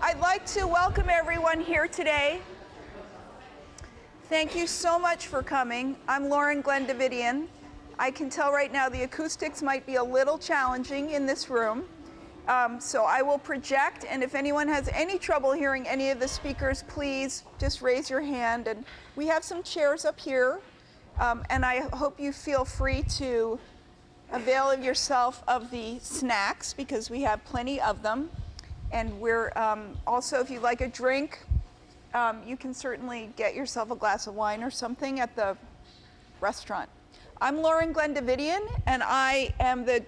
I'd like to welcome everyone here today. Thank you so much for coming. I'm Lauren Glendavidian. I can tell right now the acoustics might be a little challenging in this room. So I will project, and if anyone has any trouble hearing any of the speakers, please just raise your hand. And we have some chairs up here, and I hope you feel free to avail yourself of the snacks because we have plenty of them. And we're also, if you'd like a drink, you can certainly get yourself a glass of wine or something at the restaurant. I'm Lauren Glendavidian, and I am the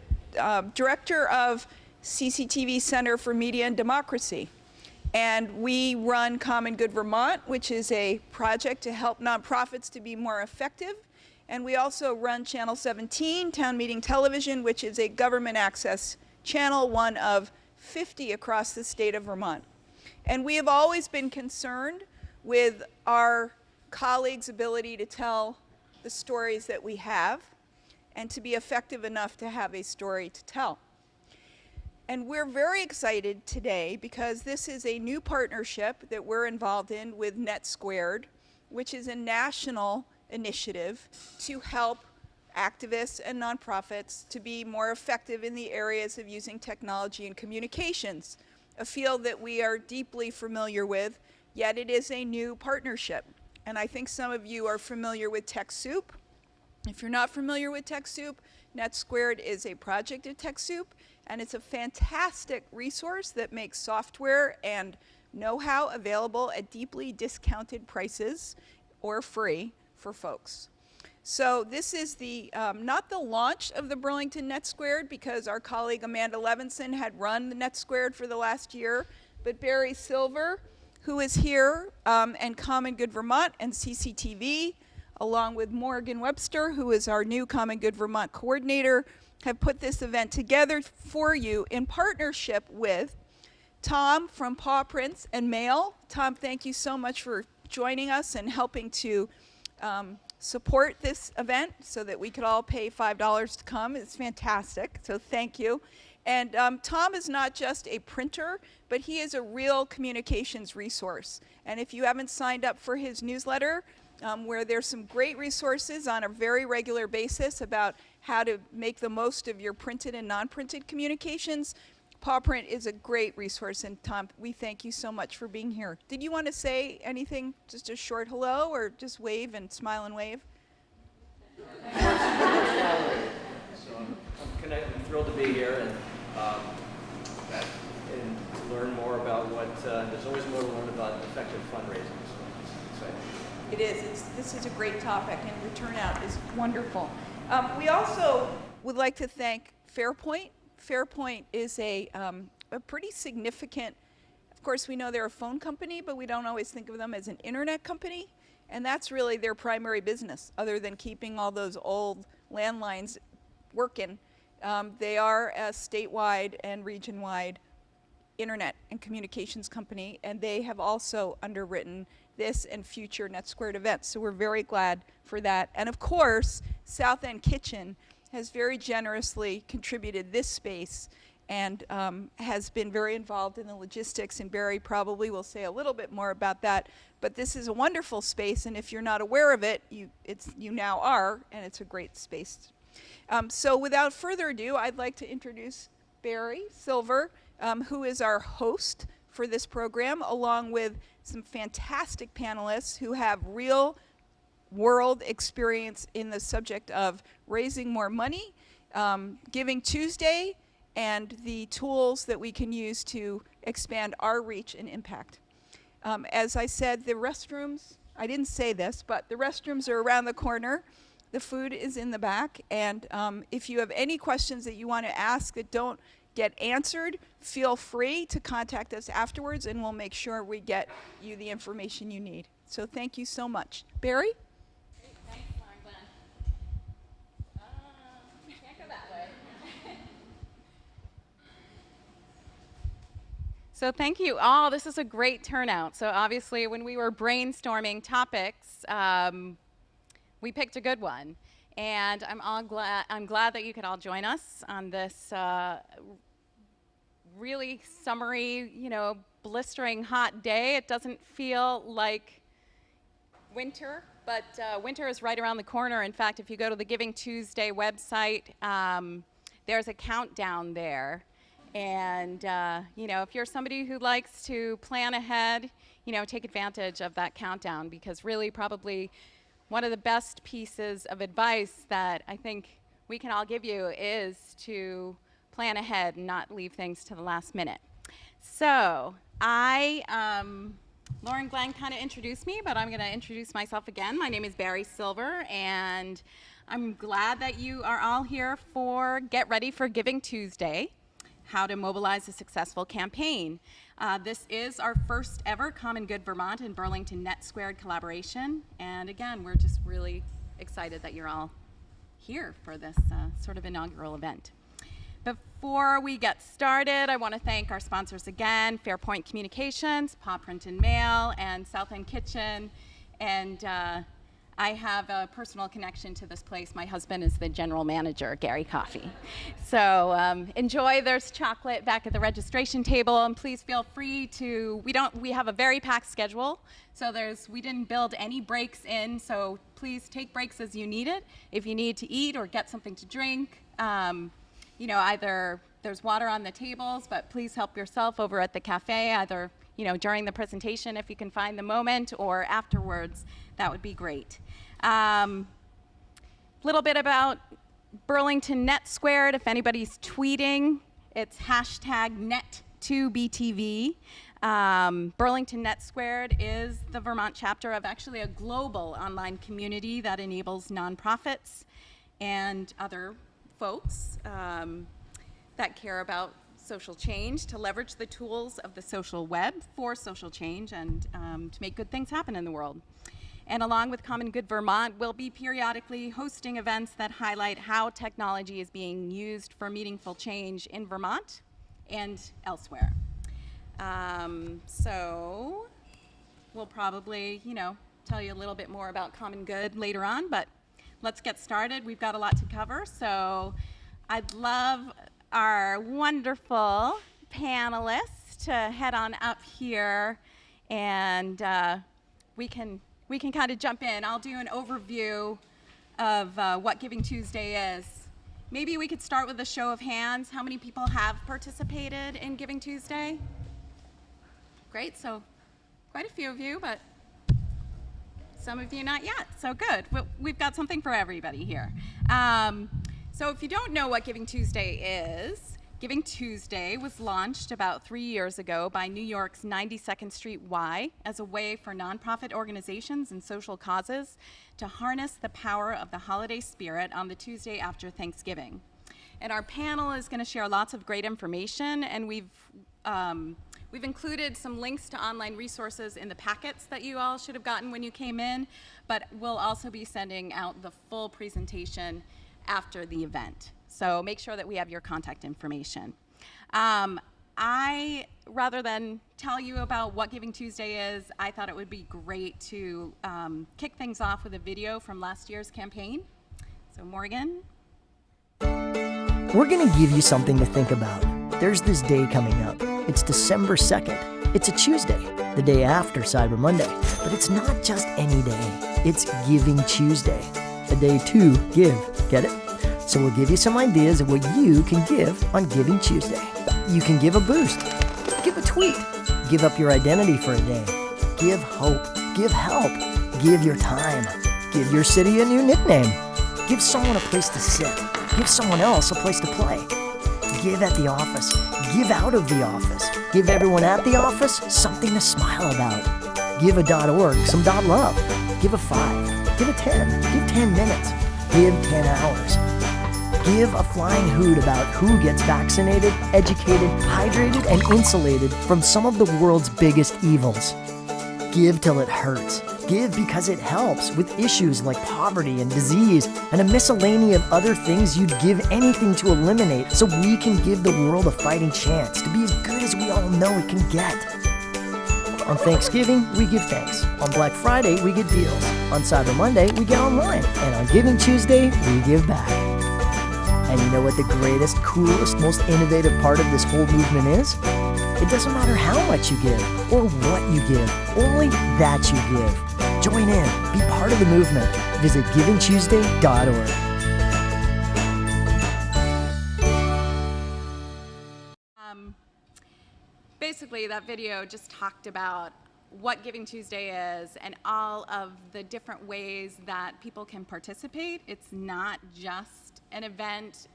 director of CCTV Center for Media and Democracy. And we run Common Good Vermont, which is a project to help nonprofits to be more effective. And we also run Channel 17, Town Meeting Television, which is a government access channel, one of 50 across the state of Vermont. And we have always been concerned with our colleagues' ability to tell the stories that we have and to be effective enough to have a story to tell. And we're very excited today because this is a new partnership that we're involved in with NetSquared, which is a national initiative to help activists and nonprofits to be more effective in the areas of using technology and communications, a field that we are deeply familiar with, yet it is a new partnership. And I think some of you are familiar with TechSoup. If you're not familiar with TechSoup, NetSquared is a project of TechSoup, and it's a fantastic resource that makes software and know-how available at deeply discounted prices or free for folks. So this is the not the launch of the Burlington NetSquared, because our colleague Amanda Levinson had run the NetSquared for the last year, but Barrie Silver, who is here, and Common Good Vermont and CCTV, along with Morgan Webster, who is our new Common Good Vermont coordinator, have put this event together for you in partnership with Tom from Paw Prints and Mail. Tom, thank you so much for joining us and helping to support this event so that we could all pay $5 to come. It's fantastic, so thank you. And Tom is not just a printer, but he is a real communications resource. And if you haven't signed up for his newsletter, where there's some great resources on a very regular basis about how to make the most of your printed and non-printed communications, Paw Print is a great resource. And Tom, we thank you so much for being here. Did you want to say anything, just a short hello, or just wave and smile and wave? So I'm thrilled to be here and to learn more about what, there's always more to learn about effective fundraising, so it's exciting. It is. This is a great topic, and your turnout is wonderful. We also would like to thank Fairpoint. Fairpoint is a pretty significant, of course we know they're a phone company, but we don't always think of them as an internet company, and that's really their primary business, other than keeping all those old landlines working. They are a statewide and region-wide internet and communications company, and they have also underwritten this and future NetSquared events, so we're very glad for that. And of course, South End Kitchen has very generously contributed this space and has been very involved in the logistics, and Barrie probably will say a little bit more about that. But this is a wonderful space, and if you're not aware of it, you now are, and it's a great space. So without further ado, I'd like to introduce Barrie Silver, who is our host for this program, along with some fantastic panelists who have real world experience in the subject of raising more money, Giving Tuesday, and the tools that we can use to expand our reach and impact. As I said, the restrooms, I didn't say this, but the restrooms are around the corner. The food is in the back, and if you have any questions that you want to ask that don't get answered, feel free to contact us afterwards, and we'll make sure we get you the information you need. So thank you so much. Barrie? Great, thanks, Lauren Glenn. Can't go that way. So thank you all. This is a great turnout. So obviously, when we were brainstorming topics, we picked a good one. And I'm glad that you could all join us on this really summary, blistering hot day. It doesn't feel like winter, but winter is right around the corner. In fact, if you go to the Giving Tuesday website, there's a countdown there. And, if you're somebody who likes to plan ahead, take advantage of that countdown, because really probably one of the best pieces of advice that I think we can all give you is to plan ahead and not leave things to the last minute. So Lauren Glenn kind of introduced me, but I'm going to introduce myself again. My name is Barrie Silver, and I'm glad that you are all here for Get Ready for Giving Tuesday, how to mobilize a successful campaign. This is our first ever Common Good Vermont and Burlington NetSquared collaboration. And again, we're just really excited that you're all here for this sort of inaugural event. Before we get started, I want to thank our sponsors again, Fairpoint Communications, Paw Print and Mail, and South End Kitchen. And I have a personal connection to this place. My husband is the general manager, Gary Coffee. So enjoy. There's chocolate back at the registration table, and please feel free to, we have a very packed schedule, so we didn't build any breaks in, so please take breaks as you need it. If you need to eat or get something to drink, either there's water on the tables, but please help yourself over at the cafe, either during the presentation if you can find the moment, or afterwards. That would be great. Little bit about Burlington NetSquared. If anybody's tweeting, it's #Net2BTV. Burlington NetSquared is the Vermont chapter of actually a global online community that enables nonprofits and other folks that care about social change to leverage the tools of the social web for social change and to make good things happen in the world. And along with Common Good Vermont, we'll be periodically hosting events that highlight how technology is being used for meaningful change in Vermont and elsewhere. So we'll probably, tell you a little bit more about Common Good later on, but let's get started. We've got a lot to cover, so I'd love our wonderful panelists to head on up here, and we can kind of jump in. I'll do an overview of what Giving Tuesday is. Maybe we could start with a show of hands. How many people have participated in Giving Tuesday? Great, so quite a few of you, but some of you not yet, so good. We've got something for everybody here. So if you don't know what Giving Tuesday is, Giving Tuesday was launched about 3 years ago by New York's 92nd Street Y as a way for nonprofit organizations and social causes to harness the power of the holiday spirit on the Tuesday after Thanksgiving. And our panel is going to share lots of great information, and we've included some links to online resources in the packets that you all should have gotten when you came in, but we'll also be sending out the full presentation after the event. So make sure that we have your contact information. Rather than tell you about what Giving Tuesday is, I thought it would be great to kick things off with a video from last year's campaign. So Morgan. We're gonna give you something to think about. There's this day coming up. It's December 2nd. It's a Tuesday, the day after Cyber Monday. But it's not just any day. It's Giving Tuesday, a day to give. Get it? So we'll give you some ideas of what you can give on Giving Tuesday. You can give a boost, give a tweet, give up your identity for a day, give hope, give help, give your time, give your city a new nickname, give someone a place to sit, give someone else a place to play, give at the office, give out of the office, give everyone at the office something to smile about, give a .org some .love, give a 5, give a 10, give 10 minutes, give 10 hours. Give a flying hoot about who gets vaccinated, educated, hydrated, and insulated from some of the world's biggest evils. Give till it hurts. Give because it helps with issues like poverty and disease and a miscellany of other things you'd give anything to eliminate, so we can give the world a fighting chance to be as good as we all know it can get. On Thanksgiving, we give thanks. On Black Friday, we get deals. On Cyber Monday, we get online. And on Giving Tuesday, we give back. And you know what the greatest, coolest, most innovative part of this whole movement is? It doesn't matter how much you give or what you give, only that you give. Join in, be part of the movement. Visit givingtuesday.org. Basically, that video just talked about what Giving Tuesday is and all of the different ways that people can participate. It's not just an event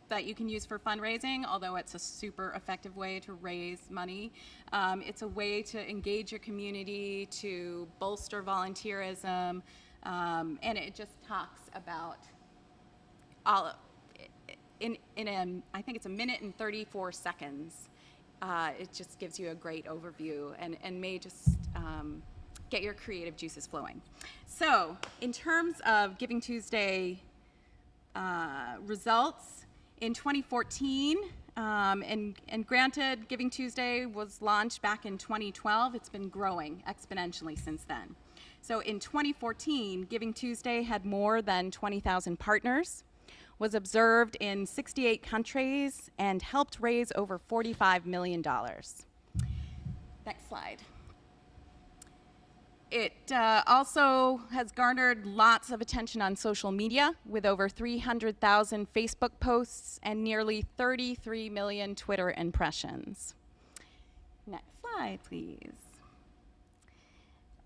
that you can use for fundraising, although it's a super effective way to raise money. It's a way to engage your community, to bolster volunteerism, and it just talks about all of, I think it's a minute and 34 seconds. It just gives you a great overview and may just get your creative juices flowing. So in terms of Giving Tuesday results, in 2014, and granted, Giving Tuesday was launched back in 2012, it's been growing exponentially since then. So in 2014, Giving Tuesday had more than 20,000 partners, was observed in 68 countries, and helped raise over $45 million. Next slide. It also has garnered lots of attention on social media, with over 300,000 Facebook posts and nearly 33 million Twitter impressions. Next slide, please.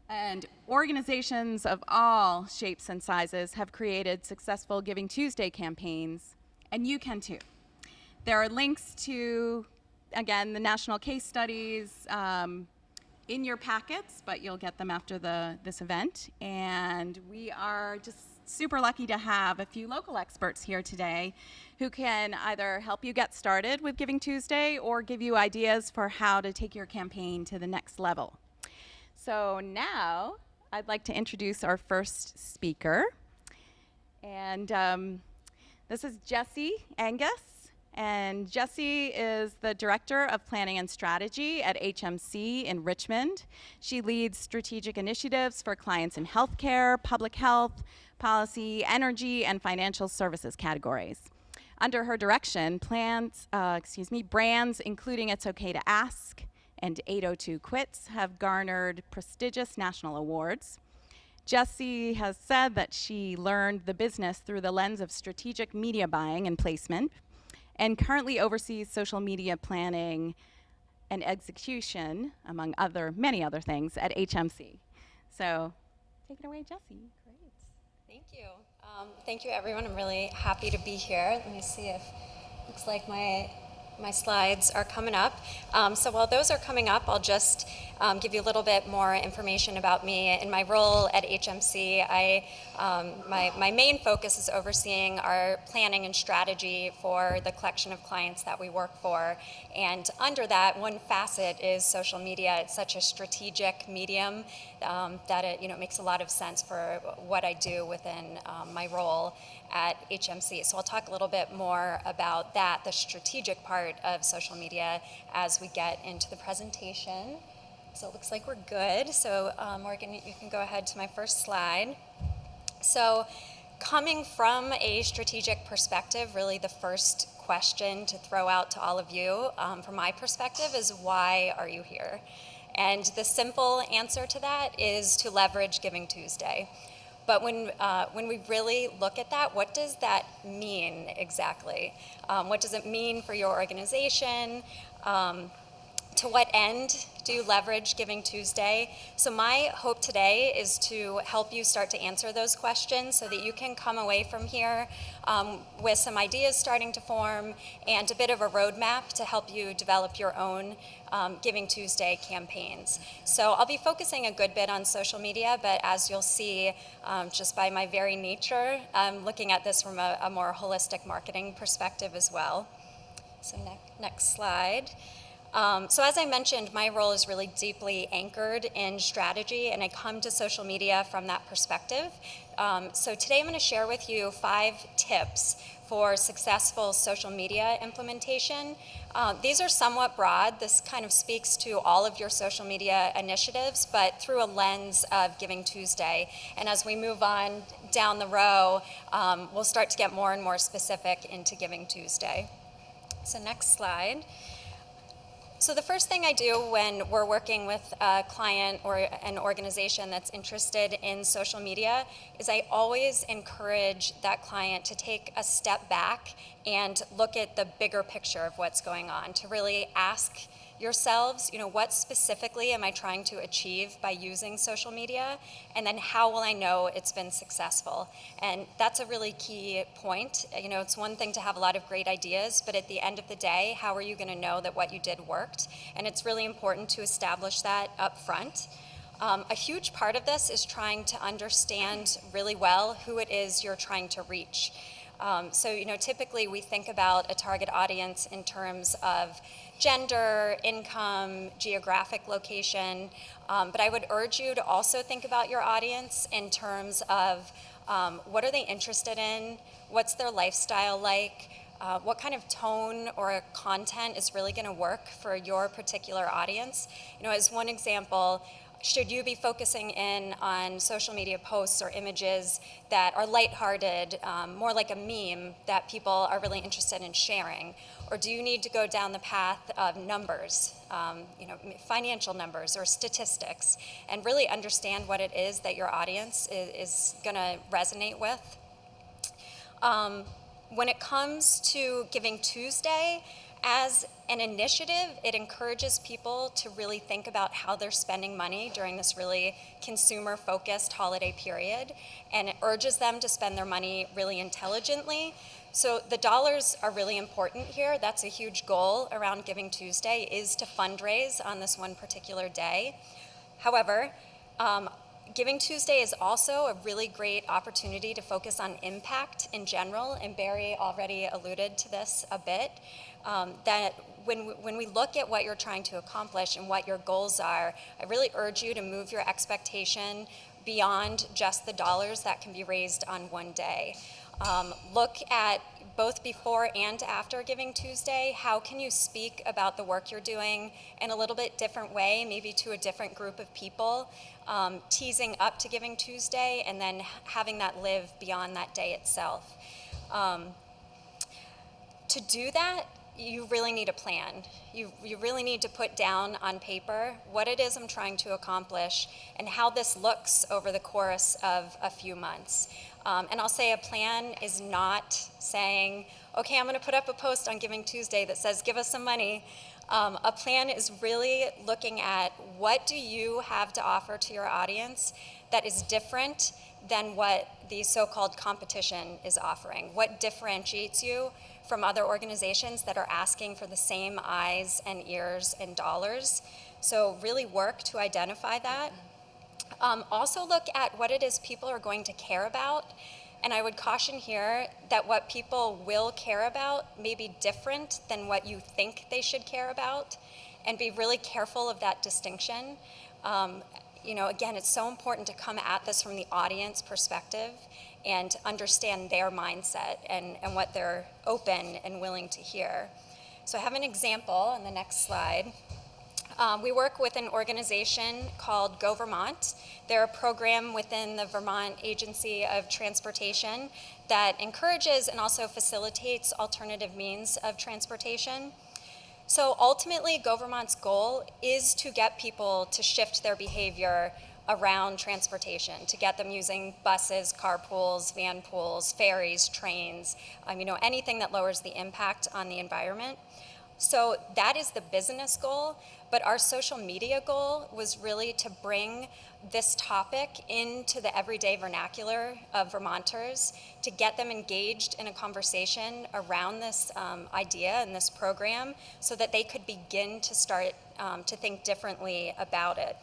And organizations of all shapes and sizes have created successful Giving Tuesday campaigns, and you can too. There are links to, again, the national case studies in your packets, but you'll get them after this event. And we are just super lucky to have a few local experts here today who can either help you get started with Giving Tuesday or give you ideas for how to take your campaign to the next level. So now I'd like to introduce our first speaker. And this is Jessie Angus. And Jessie is the Director of Planning and Strategy at HMC in Richmond. She leads strategic initiatives for clients in healthcare, public health, policy, energy, and financial services categories. Under her direction, brands including It's Okay to Ask and 802 Quits have garnered prestigious national awards. Jessie has said that she learned the business through the lens of strategic media buying and placement, and currently oversees social media planning and execution, among many other things, at HMC. So take it away, Jessie. Great. Thank you. Thank you, everyone. I'm really happy to be here. Let me see if, looks like my slides are coming up. So while those are coming up, I'll just give you a little bit more information about me. In my role at HMC, my main focus is overseeing our planning and strategy for the collection of clients that we work for. And under that, one facet is social media. It's such a strategic medium that it makes a lot of sense for what I do within my role at HMC. So I'll talk a little bit more about that, the strategic part of social media, as we get into the presentation. So it looks like we're good. So Morgan, you can go ahead to my first slide. So coming from a strategic perspective, really the first question to throw out to all of you from my perspective is, why are you here? And the simple answer to that is to leverage Giving Tuesday. But when we really look at that, what does that mean exactly? What does it mean for your organization? To what end do you leverage Giving Tuesday? So my hope today is to help you start to answer those questions so that you can come away from here with some ideas starting to form and a bit of a roadmap to help you develop your own Giving Tuesday campaigns. So I'll be focusing a good bit on social media, but as you'll see, just by my very nature, I'm looking at this from a more holistic marketing perspective as well. So next slide. So as I mentioned, my role is really deeply anchored in strategy, and I come to social media from that perspective. So today I'm going to share with you 5 tips for successful social media implementation. These are somewhat broad. This kind of speaks to all of your social media initiatives, but through a lens of Giving Tuesday. And as we move on down the row, we'll start to get more and more specific into Giving Tuesday. So next slide. So the first thing I do when we're working with a client or an organization that's interested in social media is I always encourage that client to take a step back and look at the bigger picture of what's going on, to really ask yourselves, what specifically am I trying to achieve by using social media? And then how will I know it's been successful? And that's a really key point. It's one thing to have a lot of great ideas, but at the end of the day, how are you going to know that what you did worked? And it's really important to establish that up front. A huge part of this is trying to understand really well who it is you're trying to reach. Typically we think about a target audience in terms of gender, income, geographic location, but I would urge you to also think about your audience in terms of what are they interested in, what's their lifestyle like, what kind of tone or content is really going to work for your particular audience. As one example, should you be focusing in on social media posts or images that are lighthearted, more like a meme that people are really interested in sharing? Or do you need to go down the path of numbers, financial numbers or statistics, and really understand what it is that your audience is going to resonate with? When it comes to Giving Tuesday, as an initiative, it encourages people to really think about how they're spending money during this really consumer-focused holiday period, and it urges them to spend their money really intelligently. So the dollars are really important here. That's a huge goal around Giving Tuesday, is to fundraise on this one particular day. However, Giving Tuesday is also a really great opportunity to focus on impact in general, and Barrie already alluded to this a bit, that when we look at what you're trying to accomplish and what your goals are, I really urge you to move your expectation beyond just the dollars that can be raised on one day. Look at both before and after Giving Tuesday. How can you speak about the work you're doing in a little bit different way, maybe to a different group of people, teasing up to Giving Tuesday and then having that live beyond that day itself. To do that, you really need a plan. You really need to put down on paper what it is I'm trying to accomplish and how this looks over the course of a few months. And I'll say a plan is not saying, okay, I'm going to put up a post on Giving Tuesday that says, give us some money. A plan is really looking at what do you have to offer to your audience that is different than what the so-called competition is offering. What differentiates you from other organizations that are asking for the same eyes and ears and dollars? So really work to identify that. Also look at what it is people are going to care about. And I would caution here that what people will care about may be different than what you think they should care about, and be really careful of that distinction. Again, it's so important to come at this from the audience perspective and understand their mindset and what they're open and willing to hear. So I have an example on the next slide. We work with an organization called Go Vermont. They're a program within the Vermont Agency of Transportation that encourages and also facilitates alternative means of transportation. So ultimately, Go Vermont's goal is to get people to shift their behavior around transportation, to get them using buses, carpools, van pools, ferries, trains, anything that lowers the impact on the environment. So that is the business goal, but our social media goal was really to bring this topic into the everyday vernacular of Vermonters, to get them engaged in a conversation around this idea and this program so that they could begin to start to think differently about it.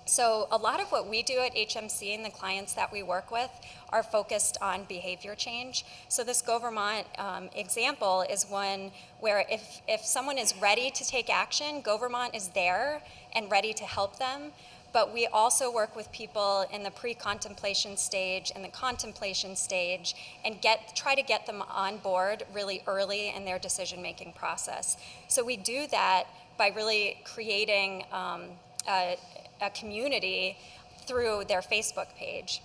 So a lot of what we do at HMC and the clients that we work with are focused on behavior change. So this Go Vermont example is one where if someone is ready to take action, Go Vermont is there and ready to help them. But we also work with people in the pre-contemplation stage and the contemplation stage and try to get them on board really early in their decision-making process. So we do that by really creating a community through their Facebook page.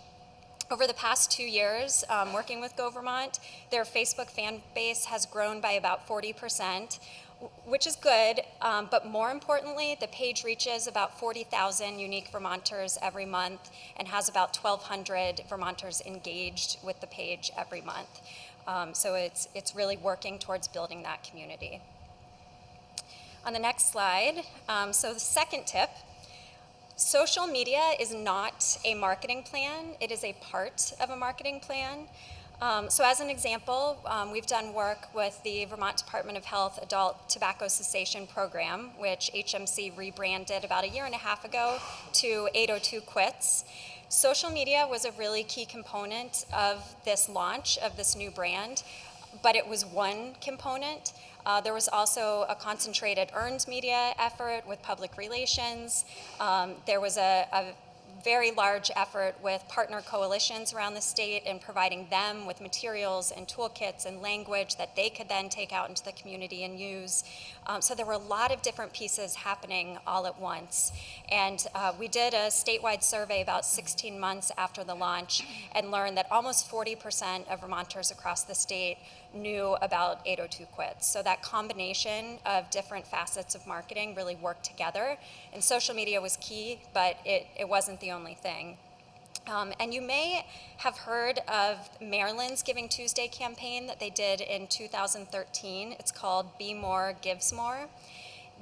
Over the past 2 years, working with Go Vermont, their Facebook fan base has grown by about 40%. which is good, but more importantly, the page reaches about 40,000 unique Vermonters every month and has about 1,200 Vermonters engaged with the page every month. So it's really working towards building that community. On the next slide, so the second tip, social media is not a marketing plan, it is a part of a marketing plan. So as an example, we've done work with the Vermont Department of Health Adult Tobacco Cessation Program, which HMC rebranded about 1.5 years ago to 802 Quits. Social media was a really key component of this launch of this new brand, but it was one component. There was also a concentrated earned media effort with public relations. There was a very large effort with partner coalitions around the state and providing them with materials and toolkits and language that they could then take out into the community and use. So there were a lot of different pieces happening all at once. And we did a statewide survey about 16 months after the launch and learned that almost 40% of Vermonters across the state knew about 802 Quits. So that combination of different facets of marketing really worked together. And social media was key, but it wasn't the only thing. And you may have heard of Maryland's Giving Tuesday campaign that they did in 2013. It's called Be More, Gives More.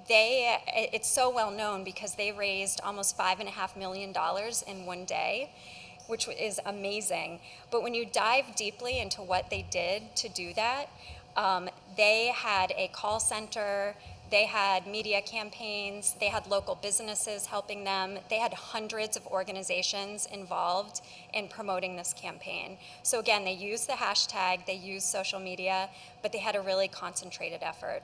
It's so well known because they raised almost $5.5 million in one day, which is amazing. But when you dive deeply into what they did to do that, they had a call center, they had media campaigns, they had local businesses helping them, they had hundreds of organizations involved in promoting this campaign. So again, they used the hashtag, they used social media, but they had a really concentrated effort.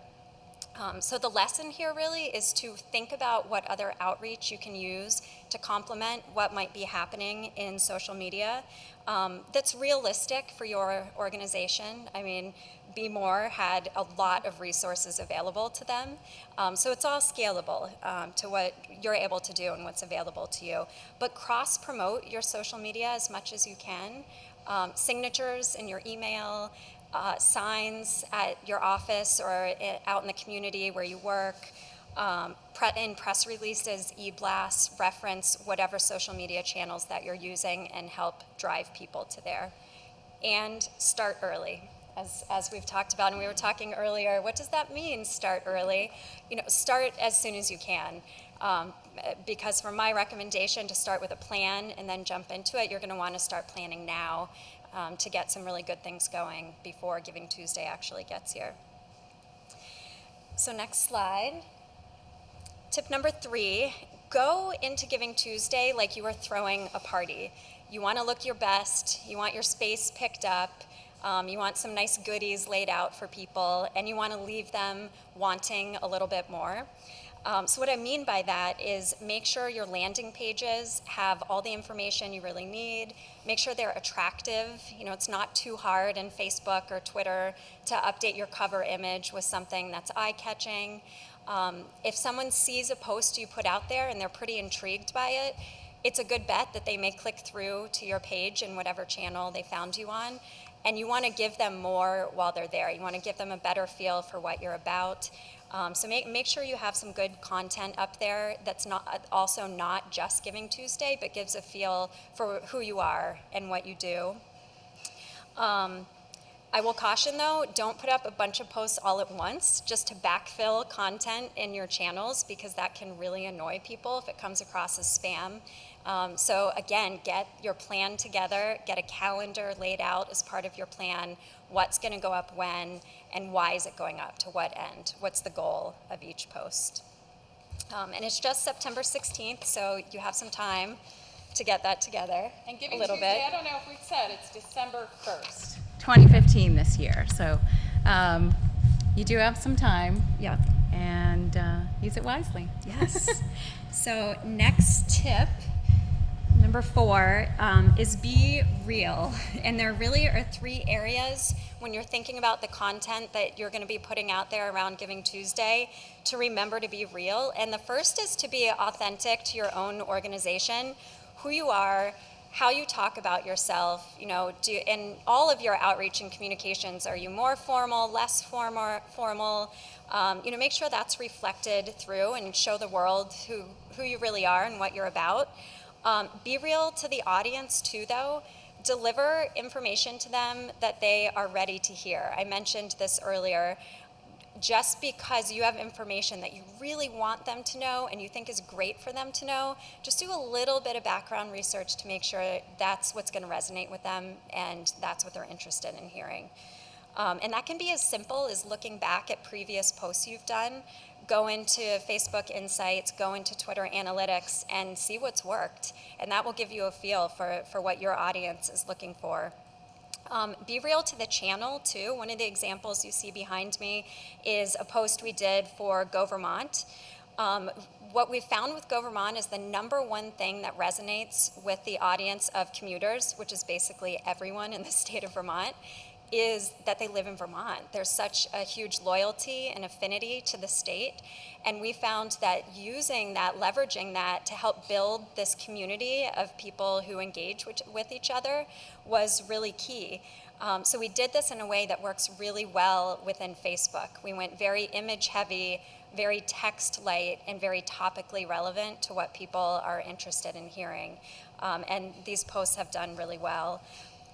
So the lesson here really is to think about what other outreach you can use to complement what might be happening in social media that's realistic for your organization. I mean, Be More had a lot of resources available to them. So it's all scalable to what you're able to do and what's available to you. But cross-promote your social media as much as you can. Signatures in your email, signs at your office or out in the community where you work, in press releases, e-blasts, reference whatever social media channels that you're using and help drive people to there. And start early. As we've talked about, and we were talking earlier, what does that mean, start early? You know, start as soon as you can. Because for my recommendation to start with a plan and then jump into it, you're gonna wanna start planning now to get some really good things going before Giving Tuesday actually gets here. So next slide. Tip number 3, go into Giving Tuesday like you are throwing a party. You wanna look your best, you want your space picked up, you want some nice goodies laid out for people, and you wanna leave them wanting a little bit more. So what I mean by that is make sure your landing pages have all the information you really need. Make sure they're attractive. You know, it's not too hard in Facebook or Twitter to update your cover image with something that's eye-catching. If someone sees a post you put out there and they're pretty intrigued by it, it's a good bet that they may click through to your page in whatever channel they found you on. And you want to give them more while they're there. You want to give them a better feel for what you're about. So make sure you have some good content up there that's also not just Giving Tuesday, but gives a feel for who you are and what you do. I will caution though, don't put up a bunch of posts all at once just to backfill content in your channels, because that can really annoy people if it comes across as spam. So again, get your plan together, get a calendar laid out as part of your plan, what's gonna go up when, and why is it going up, to what end, what's the goal of each post. And it's just September 16th, so you have some time to get that together. And Giving a little Tuesday, bit. I don't know if we said, it's December 1st, 2015 this year. So you do have some time. Yeah. And use it wisely. Yes. So next tip, number 4, is be real. And there really are 3 areas when you're thinking about the content that you're going to be putting out there around Giving Tuesday to remember to be real. And the first is to be authentic to your own organization, who you are, how you talk about yourself, in all of your outreach and communications, are you more formal, less formal? Make sure that's reflected through and show the world who you really are and what you're about. Be real to the audience too, though. Deliver information to them that they are ready to hear. I mentioned this earlier. Just because you have information that you really want them to know and you think is great for them to know, just do a little bit of background research to make sure that's what's going to resonate with them and that's what they're interested in hearing. And that can be as simple as looking back at previous posts you've done, go into Facebook Insights, go into Twitter Analytics, and see what's worked. And that will give you a feel for what your audience is looking for. Be real to the channel, too. One of the examples you see behind me is a post we did for Go Vermont. What we found with Go Vermont is the number one thing that resonates with the audience of commuters, which is basically everyone in the state of Vermont, is that they live in Vermont. There's such a huge loyalty and affinity to the state. And we found that using that, leveraging that to help build this community of people who engage with each other was really key. So we did this in a way that works really well within Facebook. We went very image heavy, very text light, and very topically relevant to what people are interested in hearing. And these posts have done really well.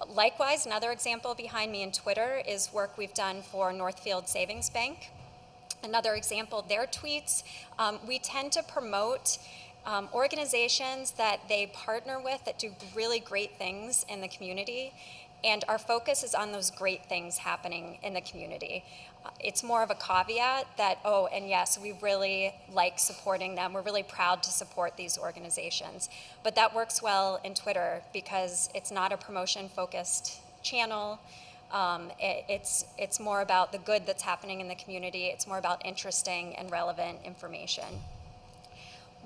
Likewise, another example behind me in Twitter is work we've done for Northfield Savings Bank. Another example, their tweets, we tend to promote organizations that they partner with that do really great things in the community, and our focus is on those great things happening in the community. It's more of a caveat that, oh, and yes, we really like supporting them. We're really proud to support these organizations. But that works well in Twitter because it's not a promotion-focused channel. It's more about the good that's happening in the community. It's more about interesting and relevant information.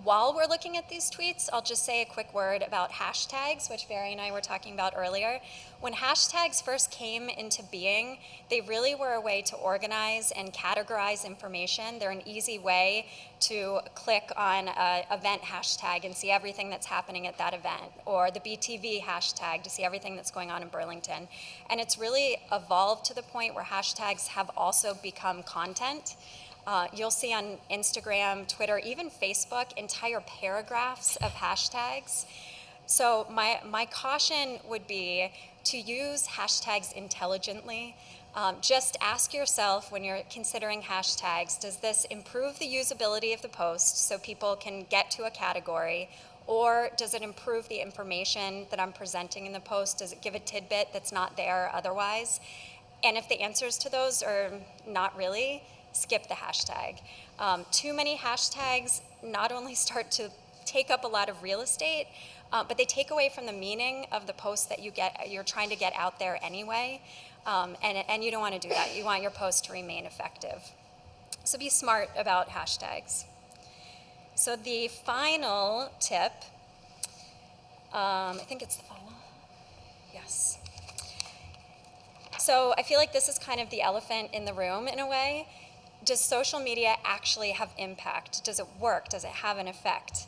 While we're looking at these tweets, I'll just say a quick word about hashtags, which Barrie and I were talking about earlier. When hashtags first came into being, they really were a way to organize and categorize information. They're an easy way to click on an event hashtag and see everything that's happening at that event, or the BTV hashtag to see everything that's going on in Burlington. And it's really evolved to the point where hashtags have also become content. You'll see on Instagram, Twitter, even Facebook, entire paragraphs of hashtags. So my caution would be to use hashtags intelligently. Just ask yourself when you're considering hashtags, does this improve the usability of the post so people can get to a category? Or does it improve the information that I'm presenting in the post? Does it give a tidbit that's not there otherwise? And if the answers to those are not really, skip the hashtag. Too many hashtags not only start to take up a lot of real estate, but they take away from the meaning of the post that you're trying to get out there anyway. And you don't want to do that. You want your post to remain effective. So be smart about hashtags. So the final tip, I think it's the final. Yes. So I feel like this is kind of the elephant in the room in a way. Does social media actually have impact? Does it work? Does it have an effect?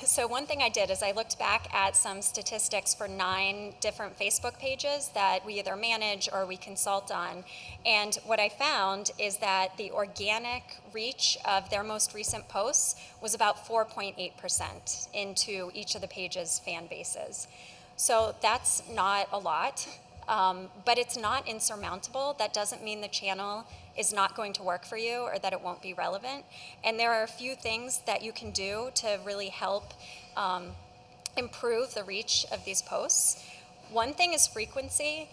So one thing I did is I looked back at some statistics for 9 different Facebook pages that we either manage or we consult on. And what I found is that the organic reach of their most recent posts was about 4.8% into each of the pages' fan bases. So that's not a lot. But it's not insurmountable. That doesn't mean the channel is not going to work for you or that it won't be relevant. And there are a few things that you can do to really help improve the reach of these posts. One thing is frequency.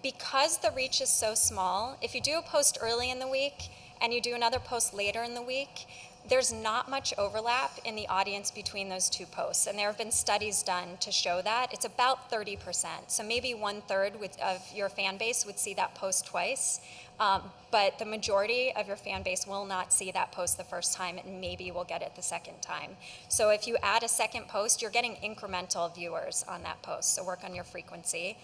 Because the reach is so small, if you do a post early in the week and you do another post later in the week, there's not much overlap in the audience between those two posts. And there have been studies done to show that. It's about 30%. So maybe 1/3 of your fan base would see that post twice. But the majority of your fan base will not see that post the first time, and maybe will get it the second time. So if you add a second post, you're getting incremental viewers on that post, so work on your frequency.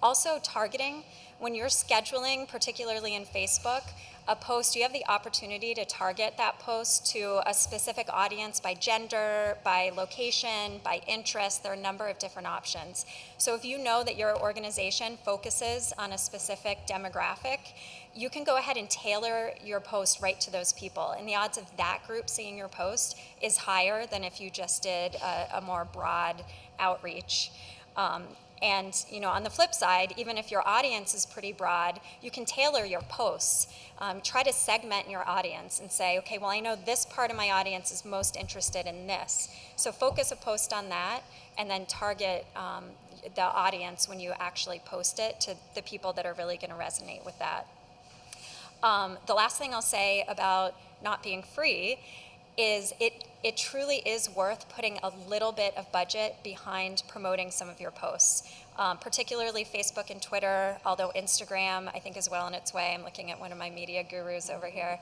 Also, targeting. When you're scheduling, particularly in Facebook, a post, you have the opportunity to target that post to a specific audience by gender, by location, by interest. There are a number of different options. So if you know that your organization focuses on a specific demographic, you can go ahead and tailor your post right to those people. And the odds of that group seeing your post is higher than if you just did a more broad outreach. And on the flip side, even if your audience is pretty broad, you can tailor your posts. Try to segment your audience and say, okay, well, I know this part of my audience is most interested in this. So focus a post on that, and then target the audience when you actually post it to the people that are really going to resonate with that. The last thing I'll say about not being free is it truly is worth putting a little bit of budget behind promoting some of your posts, particularly Facebook and Twitter, although Instagram, I think, is well on its way. I'm looking at one of my media gurus over here.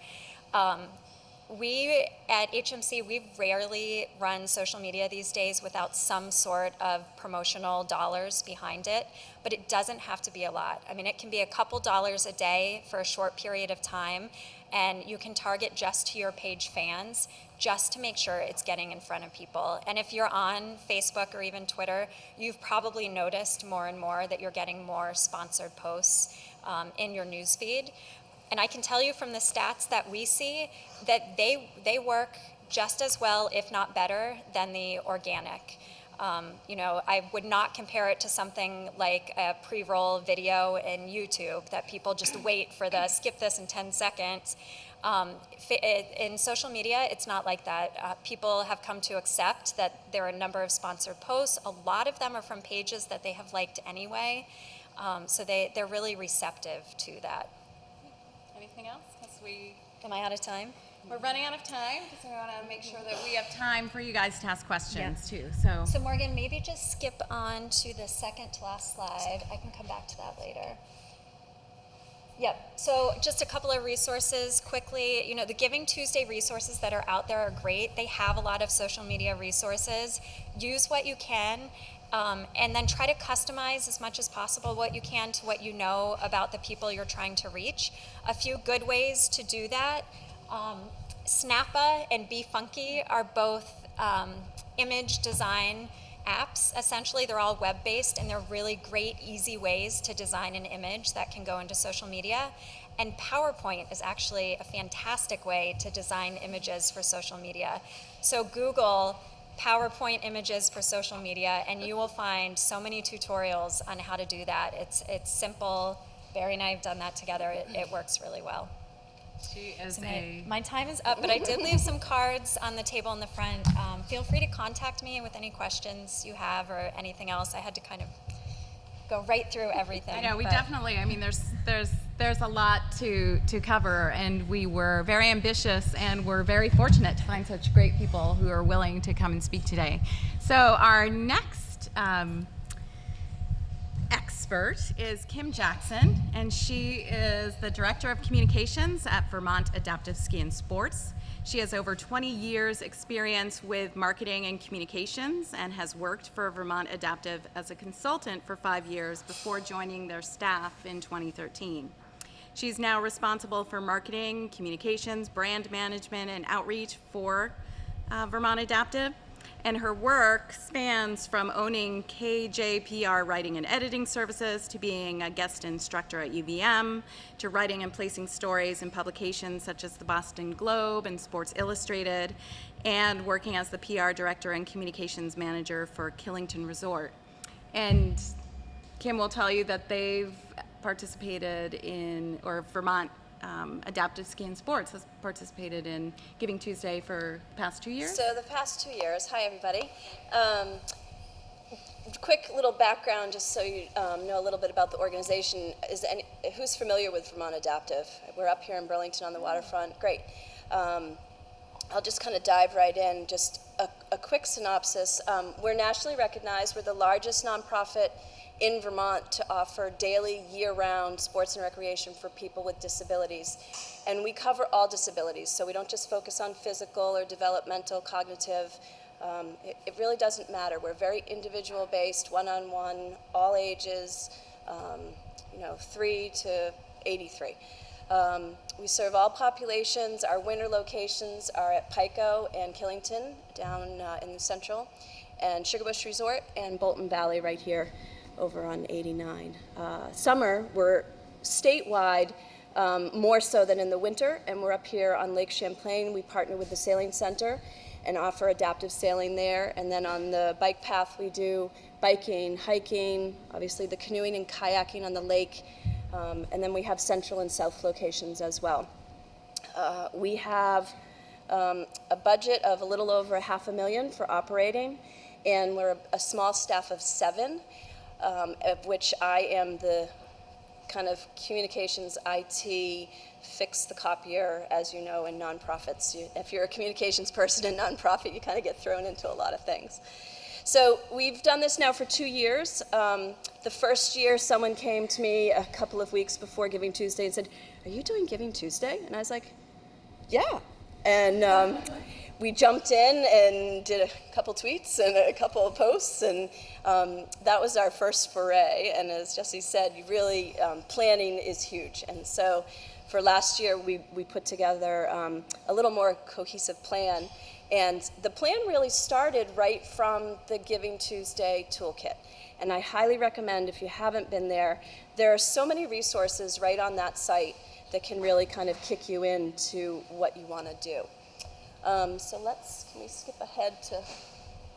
We at HMC, we rarely run social media these days without some sort of promotional dollars behind it, but it doesn't have to be a lot. I mean, it can be a couple dollars a day for a short period of time, and you can target just to your page fans just to make sure it's getting in front of people. And if you're on Facebook or even Twitter, you've probably noticed more and more that you're getting more sponsored posts in your newsfeed. And I can tell you from the stats that we see that they work just as well, if not better, than the organic. I would not compare it to something like a pre-roll video in YouTube that people just wait for the skip this in 10 seconds. In social media, it's not like that. People have come to accept that there are a number of sponsored posts. A lot of them are from pages that they have liked anyway. So they're really receptive to that. Anything else? Am I out of time? We're running out of time because we want to make sure that we have time for you guys to ask questions too. So Morgan, maybe just skip on to the second to last slide. I can come back to that later. Yep, so just a couple of resources quickly. The Giving Tuesday resources that are out there are great. They have a lot of social media resources. Use what you can, and then try to customize as much as possible what you can to what you know about the people you're trying to reach. A few good ways to do that. Snappa and Be Funky are both image design apps. Essentially, they're all web-based, and they're really great, easy ways to design an image that can go into social media. And PowerPoint is actually a fantastic way to design images for social media. So Google PowerPoint images for social media, and you will find so many tutorials on how to do that. It's simple. Barrie and I have done that together. It works really well. she is My time is up, but I did leave some cards on the table in the front. Feel free to contact me with any questions you have or anything else. I had to kind of go right through everything. I know, we definitely, there's a lot to cover, and we were very ambitious, and we're very fortunate to find such great people who are willing to come and speak today. So our next expert is Kim Jackson, and she is the Director of Communications at Vermont Adaptive Ski and Sports. She has over 20 years experience with marketing and communications and has worked for Vermont Adaptive as a consultant for 5 years before joining their staff in 2013. She's now responsible for marketing, communications, brand management, and outreach for Vermont Adaptive. And her work spans from owning KJPR writing and editing services to being a guest instructor at UVM to writing and placing stories in publications such as the Boston Globe and Sports Illustrated, and working as the PR director and communications manager for Killington Resort. And Kim will tell you that they've participated in, or Vermont Adaptive Ski and Sports has participated in Giving Tuesday for the past 2 years? So the past 2 years. Hi, everybody. Quick little background, just so you know a little bit about the organization. Who's familiar with Vermont Adaptive? We're up here in Burlington on the waterfront. Great. I'll just kind of dive right in. Just a quick synopsis, we're nationally recognized. We're the largest nonprofit in Vermont to offer daily, year-round sports and recreation for people with disabilities. And we cover all disabilities, so we don't just focus on physical or developmental, cognitive. It really doesn't matter. We're very individual-based, one-on-one, all ages, 3 to 83. We serve all populations. Our winter locations are at Pico and Killington down in the central, and Sugarbush Resort and Bolton Valley right here over on 89. Summer, we're statewide, more so than in the winter, and we're up here on Lake Champlain. We partner with the Sailing Center and offer adaptive sailing there. And then on the bike path, we do biking, hiking, obviously the canoeing and kayaking on the lake. And then we have central and south locations as well. We have a budget of a little over $500,000 for operating, and we're a small staff of 7, of which I am the kind of communications, IT, fix the copier, as you know, in nonprofits. If you're a communications person in nonprofit, you kind of get thrown into a lot of things. So we've done this now for 2 years. The first year, someone came to me a couple of weeks before Giving Tuesday and said, "Are you doing Giving Tuesday?" And I was like, "Yeah." And we jumped in and did a couple tweets and a couple of posts, and that was our first foray. And as Jessie said, you really, planning is huge. And so for last year, we put together a little more cohesive plan. And the plan really started right from the Giving Tuesday toolkit. And I highly recommend, if you haven't been there, there are so many resources right on that site that can really kind of kick you into what you want to do. So can we skip ahead to,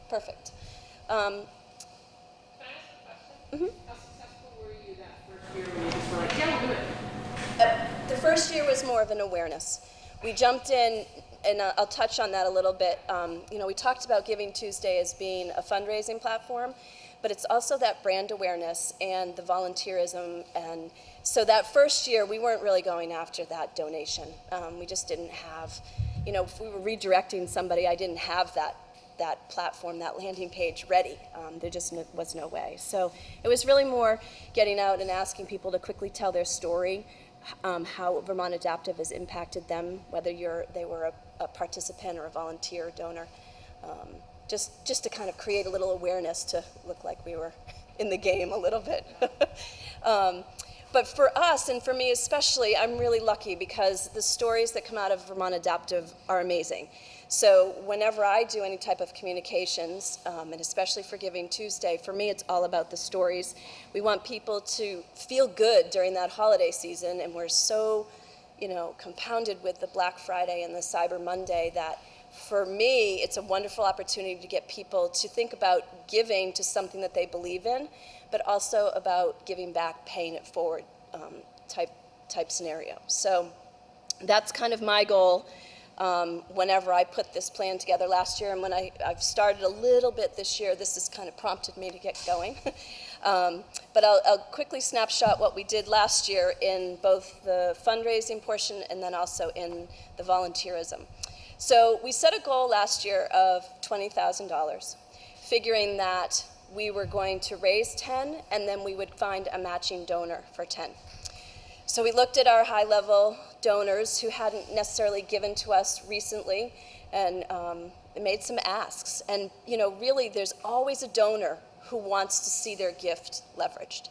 perfect. Can I ask a question? How successful were you that first year when you just were like, yeah, we'll do it? The first year was more of an awareness. We jumped in, and I'll touch on that a little bit. We talked about Giving Tuesday as being a fundraising platform, but it's also that brand awareness and the volunteerism. And so that first year, we weren't really going after that donation. We just didn't have, if we were redirecting somebody, I didn't have that platform, that landing page ready. There just was no way. So it was really more getting out and asking people to quickly tell their story, how Vermont Adaptive has impacted them, whether they were a participant or a volunteer donor, just to kind of create a little awareness to look like we were in the game a little bit. But for us, and for me especially, I'm really lucky because the stories that come out of Vermont Adaptive are amazing. So whenever I do any type of communications, and especially for Giving Tuesday, for me it's all about the stories. We want people to feel good during that holiday season, and we're so, compounded with the Black Friday and the Cyber Monday that for me it's a wonderful opportunity to get people to think about giving to something that they believe in, but also about giving back, paying it forward type scenario. So that's kind of my goal. Whenever I put this plan together last year, and when I've started a little bit this year, this has kind of prompted me to get going. But I'll quickly snapshot what we did last year in both the fundraising portion and then also in the volunteerism. So we set a goal last year of $20,000, figuring that we were going to raise 10 and then we would find a matching donor for 10. So we looked at our high-level donors who hadn't necessarily given to us recently and made some asks. And really there's always a donor who wants to see their gift leveraged.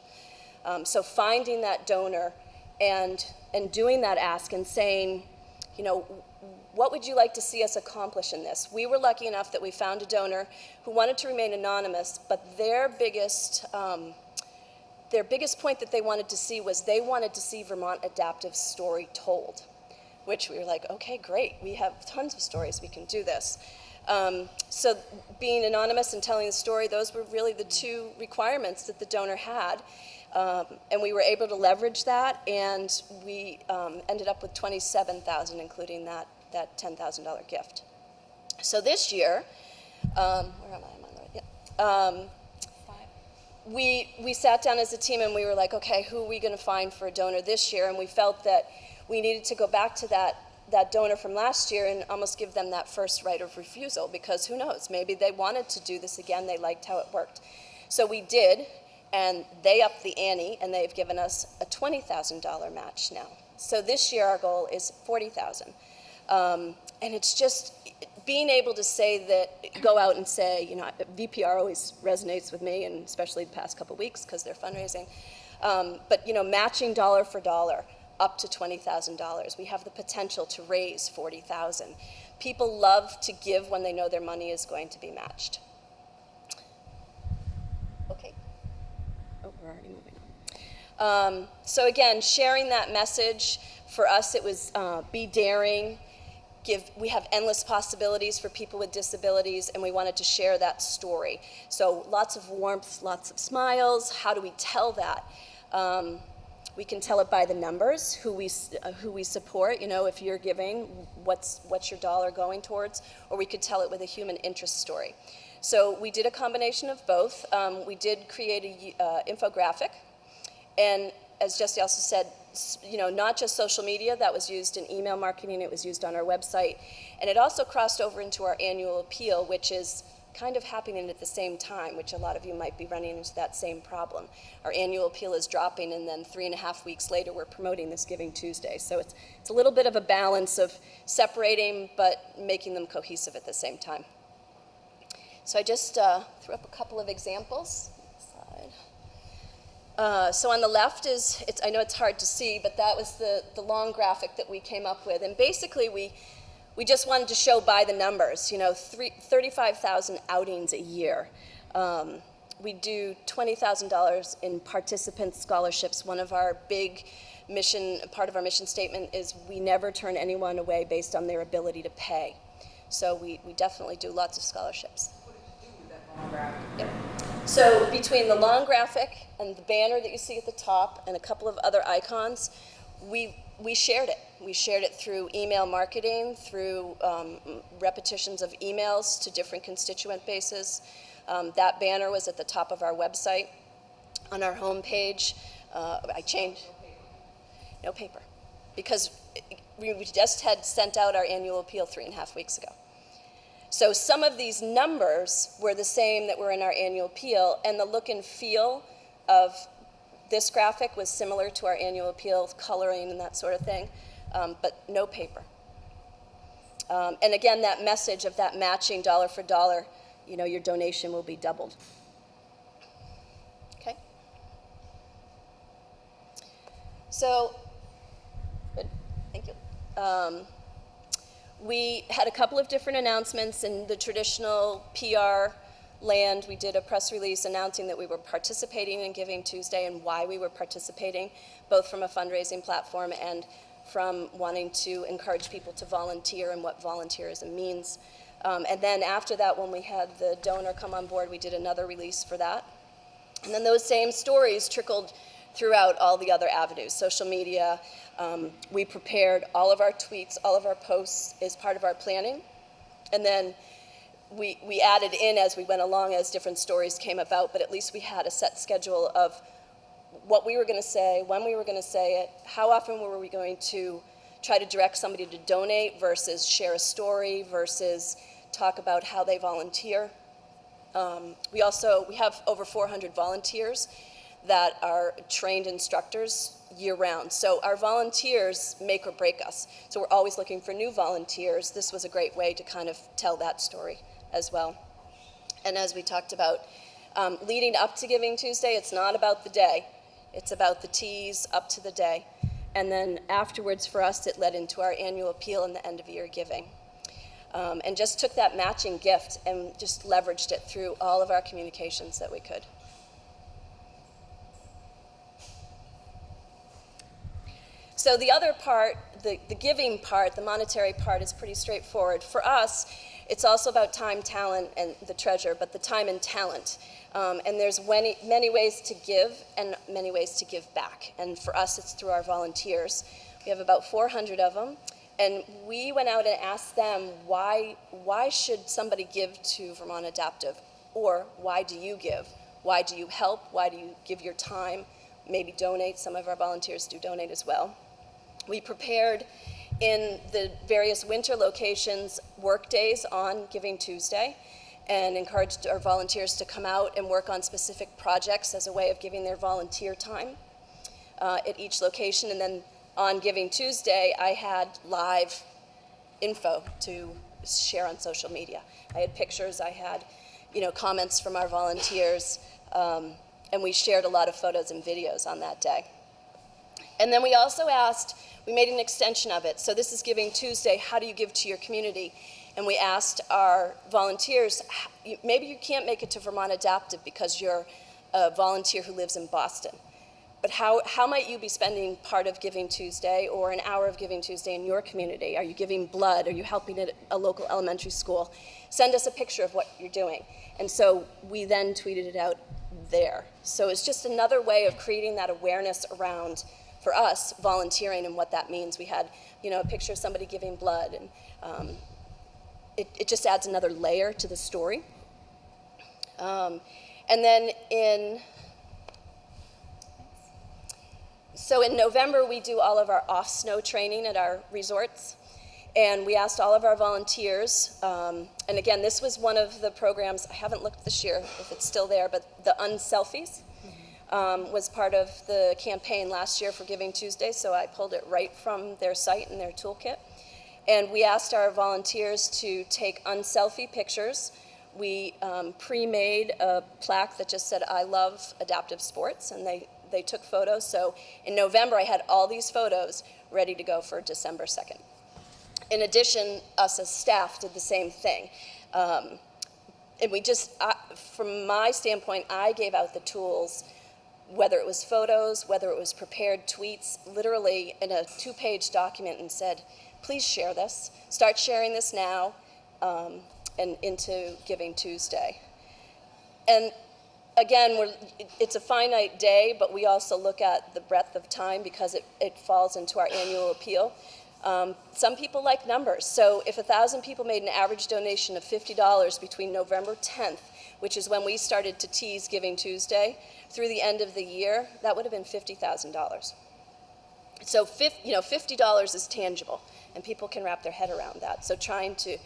So finding that donor and doing that ask and saying, what would you like to see us accomplish in this? We were lucky enough that we found a donor who wanted to remain anonymous, but their biggest point that they wanted to see was they wanted to see Vermont Adaptive's story told, which we were like, okay, great. We have tons of stories. We can do this. So being anonymous and telling the story, those were really the 2 requirements that the donor had. And we were able to leverage that, and we ended up with $27,000, including that $10,000 gift. So this year, where am I? I'm on the right. Yeah. We sat down as a team and we were like, okay, who are we going to find for a donor this year? And we felt that we needed to go back to that that donor from last year and almost give them that first right of refusal, because who knows, maybe they wanted to do this again, they liked how it worked. So we did, and they upped the ante, and they've given us a $20,000 match now. So this year our goal is $40,000. And it's just being able to say that, go out and say, you know, VPR always resonates with me, and especially the past couple weeks because they're fundraising. But, you know, matching dollar for dollar up to $20,000. We have the potential to raise $40,000. People love to give when they know their money is going to be matched. Okay. Oh, we're already moving. So again, sharing that message, for us it was be daring. We have endless possibilities for people with disabilities, and we wanted to share that story. So lots of warmth, lots of smiles. How do we tell that? We can tell it by the numbers, who we support. You know, if you're giving, what's your dollar going towards? Or we could tell it with a human interest story. So we did a combination of both. We did create a infographic, and as Jessie also said, you know, not just social media, that was used in email marketing, it was used on our website, and it also crossed over into our annual appeal, which is kind of happening at the same time, which a lot of you might be running into that same problem. Our annual appeal is dropping, and then 3.5 weeks later, we're promoting this Giving Tuesday. So it's a little bit of a balance of separating, but making them cohesive at the same time. So I just threw up a couple of examples. So on the left is, I know it's hard to see, but that was the long graphic that we came up with. And basically we just wanted to show by the numbers, you know, 35,000 outings a year. We do $20,000 in participant scholarships. One of our big part of our mission statement is we never turn anyone away based on their ability to pay. So we definitely do lots of scholarships. Yep. So between the long graphic and the banner that you see at the top and a couple of other icons, we shared it. We shared it through email marketing, through repetitions of emails to different constituent bases. That banner was at the top of our website. On our homepage, I changed. No paper. Because we just had sent out our annual appeal 3.5 weeks ago. So some of these numbers were the same that were in our annual appeal, and the look and feel of this graphic was similar to our annual appeal, coloring and that sort of thing, but no paper. And again, that message of that matching dollar for dollar, you know, your donation will be doubled. Okay? So, good, thank you. We had a couple of different announcements in the traditional PR land. We did a press release announcing that we were participating in Giving Tuesday and why we were participating, both from a fundraising platform and from wanting to encourage people to volunteer and what volunteerism means. And then after that, when we had the donor come on board, we did another release for that. And then those same stories trickled throughout all the other avenues, social media. We prepared all of our tweets, all of our posts as part of our planning. And then we added in as we went along as different stories came about, but at least we had a set schedule of what we were going to say, when we were going to say it, how often were we going to try to direct somebody to donate versus share a story versus talk about how they volunteer. We have over 400 volunteers that are trained instructors year-round. So our volunteers make or break us. So we're always looking for new volunteers. This was a great way to kind of tell that story as well. And as we talked about, leading up to Giving Tuesday, it's not about the day. It's about the tease up to the day. And then afterwards, for us, it led into our annual appeal and the end-of-year giving. And just took that matching gift and just leveraged it through all of our communications that we could. So the other part, the giving part, the monetary part, is pretty straightforward. For us, it's also about time, talent, and the treasure, but the time and talent. And there's many ways to give and many ways to give back. And for us, it's through our volunteers. We have about 400 of them. And we went out and asked them, why should somebody give to Vermont Adaptive? Or why do you give? Why do you help? Why do you give your time? Maybe donate. Some of our volunteers do donate as well. We prepared in the various winter locations work days on Giving Tuesday and encouraged our volunteers to come out and work on specific projects as a way of giving their volunteer time at each location. And then on Giving Tuesday, I had live info to share on social media. I had pictures, I had comments from our volunteers, and we shared a lot of photos and videos on that day. And then we also we made an extension of it. So this is Giving Tuesday, how do you give to your community? And we asked our volunteers, maybe you can't make it to Vermont Adaptive because you're a volunteer who lives in Boston. But how might you be spending part of Giving Tuesday or an hour of Giving Tuesday in your community? Are you giving blood? Are you helping at a local elementary school? Send us a picture of what you're doing. And so we then tweeted it out there. So it's just another way of creating that awareness around, for us, volunteering and what that means. We had a picture of somebody giving blood, and it just adds another layer to the story. And then in November, we do all of our off-snow training at our resorts. And we asked all of our volunteers, and again, this was one of the programs, I haven't looked this year if it's still there, but the Unselfies was part of the campaign last year for Giving Tuesday, so I pulled it right from their site and their toolkit. And we asked our volunteers to take unselfie pictures. We pre-made a plaque that just said, I love adaptive sports, and they took photos. So in November, I had all these photos ready to go for December 2nd. In addition, us as staff did the same thing. And we just, from my standpoint, I gave out the tools, whether it was photos, whether it was prepared tweets, literally in a 2-page document, and said, please share this. Start sharing this now and into Giving Tuesday. And again, it's a finite day, but we also look at the breadth of time because it falls into our annual appeal. Some people like numbers. So if 1,000 people made an average donation of $50 between November 10th, which is when we started to tease Giving Tuesday, through the end of the year, that would have been $50,000. So $50 is tangible, and people can wrap their head around that. So trying to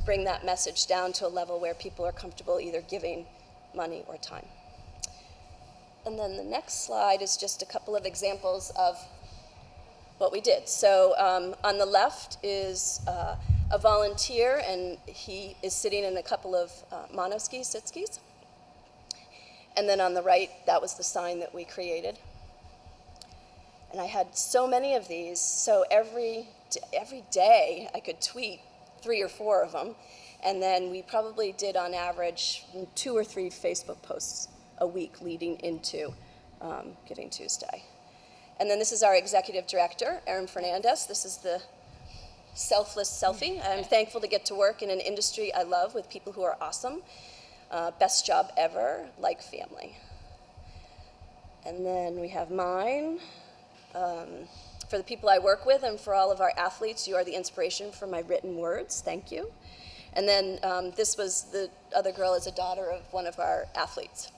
bring that message down to a level where people are comfortable either giving money or time. And then the next slide is just a couple of examples of what we did. So on the left is a volunteer, and he is sitting in a couple of monoskis, sit-skis. And then on the right, that was the sign that we created. And I had so many of these, so every day I could tweet 3 or 4 of them. And then we probably did on average 2 or 3 Facebook posts a week leading into Giving Tuesday. And then this is our executive director, Erin Fernandez. This is the selfless selfie. I'm thankful to get to work in an industry I love with people who are awesome. Best job ever, like family. And then we have mine. For the people I work with and for all of our athletes, you are the inspiration for my written words. Thank you. And then this was the other girl is a daughter of one of our athletes.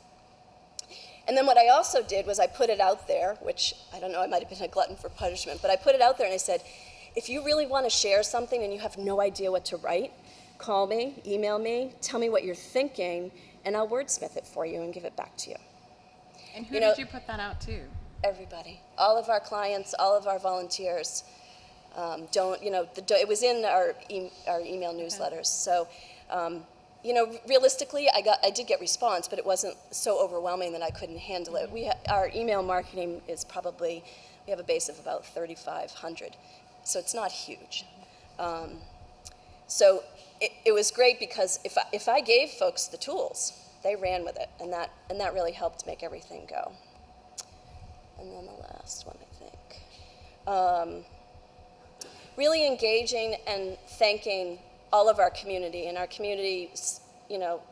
And then what I also did was I put it out there, which I don't know, I might have been a glutton for punishment, but I put it out there and I said, if you really want to share something and you have no idea what to write, call me, email me, tell me what you're thinking, and I'll wordsmith it for you and give it back to you. And who did you put that out to? Everybody, all of our clients, all of our volunteers. It was in our email newsletters. So, realistically, I did get response, but it wasn't so overwhelming that I couldn't handle it. Our email marketing is we have a base of about 3,500, so it's not huge. So it was great because if I gave folks the tools, they ran with it, and that really helped make everything go. And then the last one, I think. Really engaging and thanking all of our community, and our community,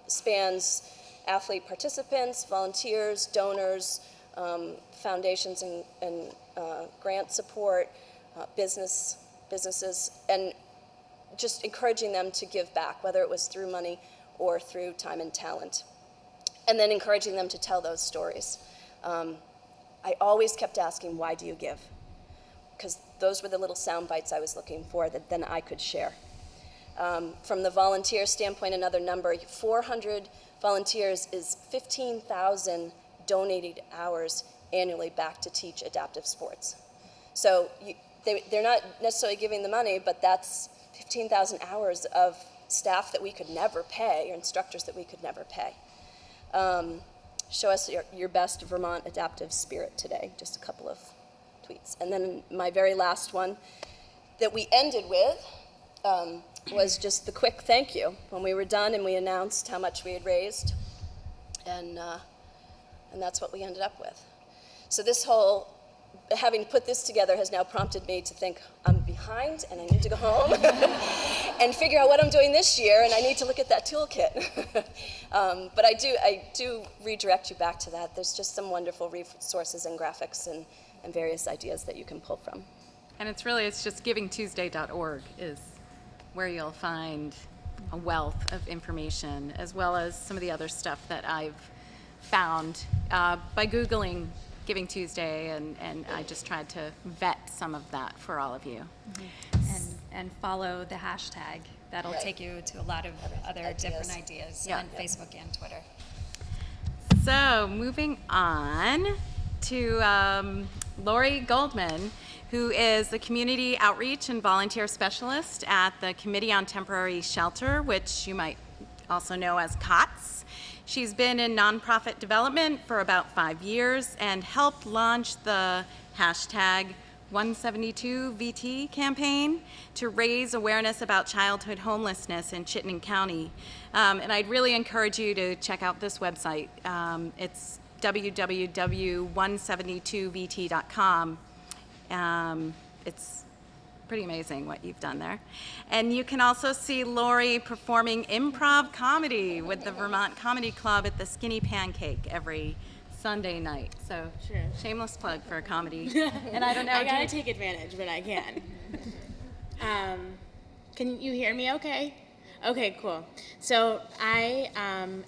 spans athlete participants, volunteers, donors, foundations and grant support, businesses, and just encouraging them to give back, whether it was through money or through time and talent, and then encouraging them to tell those stories. I always kept asking, why do you give? because those were the little sound bites I was looking for that then I could share. From the volunteer standpoint, another number, 400 volunteers is 15,000 donated hours annually back to teach adaptive sports. So they're not necessarily giving the money, but that's 15,000 hours of staff that we could never pay, or instructors that we could never pay. Show us your best Vermont adaptive spirit today. Just a couple of tweets. And then my very last one that we ended with was just the quick thank you when we were done and we announced how much we had raised, and that's what we ended up with. So this whole, having put this together has now prompted me to think I'm behind and I need to go home and figure out what I'm doing this year, and I need to look at that toolkit. But I do redirect you back to that. There's just some wonderful resources and graphics and various ideas that you can pull from. And it's just givingtuesday.org is where you'll find a wealth of information, as well as some of the other stuff that I've found by Googling Giving Tuesday, and I just tried to vet some of that for all of you. And follow the hashtag. That'll take you to a lot of other different ideas on Facebook and Twitter. So moving on to Lori Goldman, who is the Community Outreach and Volunteer Specialist at the Committee on Temporary Shelter, which you might also know as COTS. She's been in nonprofit development for about 5 years and helped launch the hashtag 172VT campaign to raise awareness about childhood homelessness in Chittenden County. And I'd really encourage you to check out this website. It's www.172vt.com. It's pretty amazing what you've done there. And you can also see Lori performing improv comedy with the Vermont Comedy Club at the Skinny Pancake every Sunday night. So Sure. shameless plug for comedy. And I don't know. I gotta take advantage when I can. Can you hear me okay? Okay, cool. So I am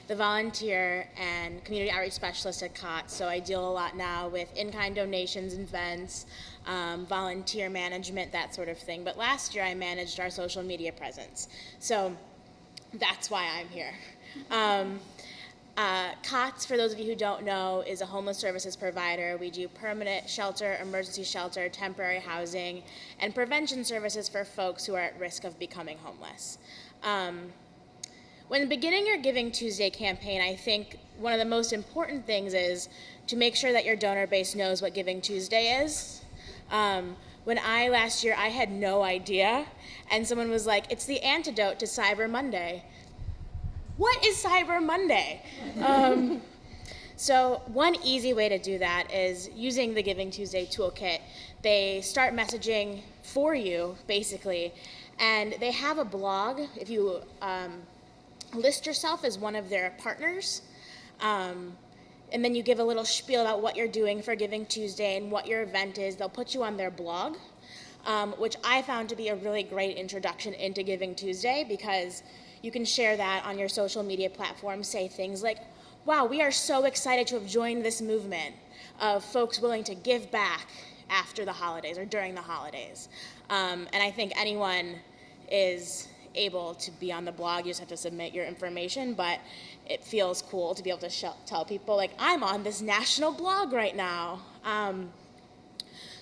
the volunteer and community outreach specialist at COTS, so I deal a lot now with in-kind donations and events, volunteer management, that sort of thing. But last year I managed our social media presence, so that's why I'm here. COTS, for those of you who don't know, is a homeless services provider. We do permanent shelter, emergency shelter, temporary housing, and prevention services for folks who are at risk of becoming homeless. When beginning your Giving Tuesday campaign, I think one of the most important things is to make sure that your donor base knows what Giving Tuesday is. When last year, I had no idea, and someone was like, it's the antidote to Cyber Monday. What is Cyber Monday? So one easy way to do that is using the Giving Tuesday toolkit. They start messaging for you, basically, and they have a blog. If you list yourself as one of their partners, and then you give a little spiel about what you're doing for Giving Tuesday and what your event is, they'll put you on their blog, which I found to be a really great introduction into Giving Tuesday, because you can share that on your social media platform, say things like, wow, we are so excited to have joined this movement of folks willing to give back after the holidays or during the holidays. And I think anyone is able to be on the blog. You just have to submit your information, but it feels cool to be able to tell people, like, I'm on this national blog right now.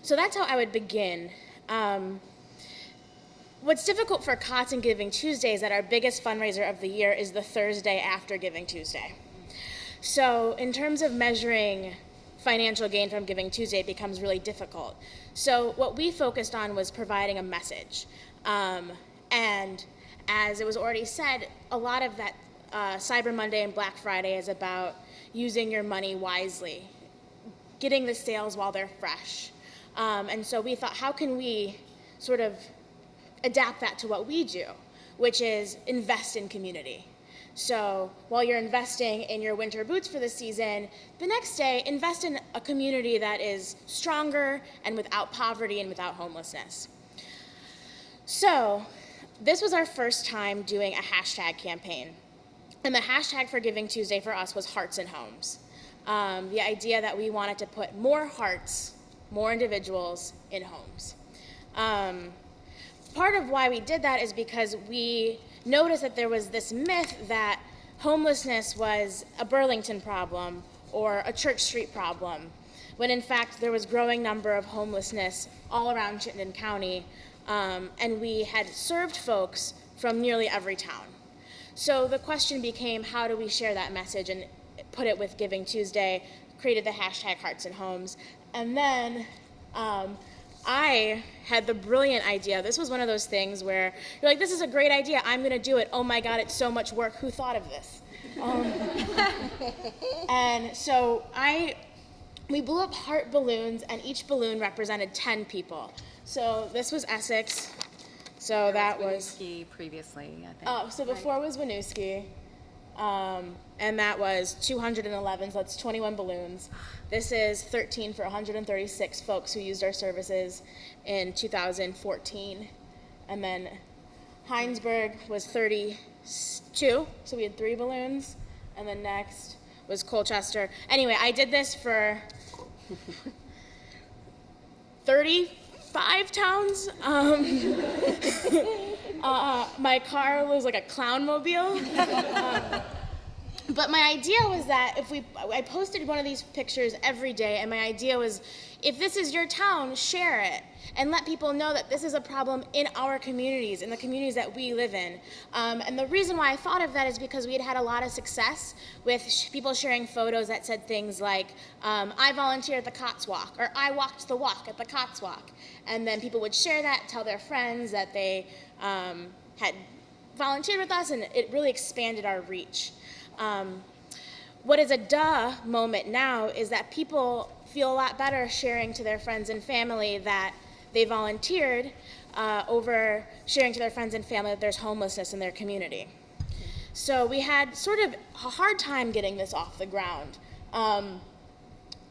So that's how I would begin. What's difficult for COTS and Giving Tuesday is that our biggest fundraiser of the year is the Thursday after Giving Tuesday. So in terms of measuring financial gain from Giving Tuesday, it becomes really difficult. So what we focused on was providing a message. And as it was already said, a lot of that Cyber Monday and Black Friday is about using your money wisely, getting the sales while they're fresh. And so we thought, how can we sort of adapt that to what we do, which is invest in community. So while you're investing in your winter boots for the season, the next day, invest in a community that is stronger and without poverty and without homelessness. So this was our first time doing a hashtag campaign. And the hashtag for Giving Tuesday for us was Hearts and Homes. The idea that we wanted to put more hearts more individuals in homes. Part of why we did that is because we noticed that there was this myth that homelessness was a Burlington problem or a Church Street problem, when in fact there was growing number of homelessness all around Chittenden County, and we had served folks from nearly every town. So the question became, how do we share that message and put it with Giving Tuesday, created the hashtag Hearts and Homes, and then I had the brilliant idea. This was one of those things where you're like, this is a great idea, I'm gonna do it. Oh my God, it's so much work, who thought of this? And so we blew up heart balloons, and each balloon represented 10 people. So this was Essex, so that was previously, I think. Oh, so before was Winooski, and that was 211, so that's 21 balloons. This is 13 for 136 folks who used our services in 2014. And then Heinsberg was 32, so we had 3 balloons. And then next was Colchester. Anyway, I did this for 35 towns. My car was like a clown mobile. But my idea was that I posted one of these pictures every day, and my idea was, if this is your town, share it and let people know that this is a problem in our communities, in the communities that we live in. And the reason why I thought of that is because we had had a lot of success with people sharing photos that said things like, I volunteered at the Cots Walk, or I walked the walk at the Cots Walk. And then people would share that, tell their friends that they had volunteered with us, and it really expanded our reach. What is a duh moment now is that people feel a lot better sharing to their friends and family that they volunteered over sharing to their friends and family that there's homelessness in their community. So we had sort of a hard time getting this off the ground.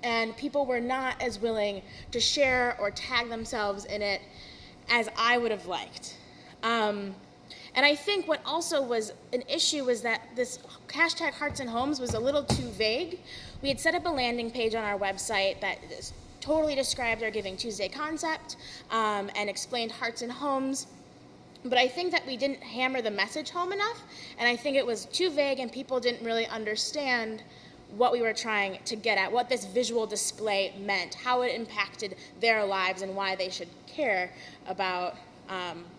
And people were not as willing to share or tag themselves in it as I would have liked. And I think what also was an issue was that this hashtag Hearts and Homes was a little too vague. We had set up a landing page on our website that totally described our Giving Tuesday concept and explained Hearts and Homes. But I think that we didn't hammer the message home enough, and I think it was too vague and people didn't really understand what we were trying to get at, what this visual display meant, how it impacted their lives, and why they should care about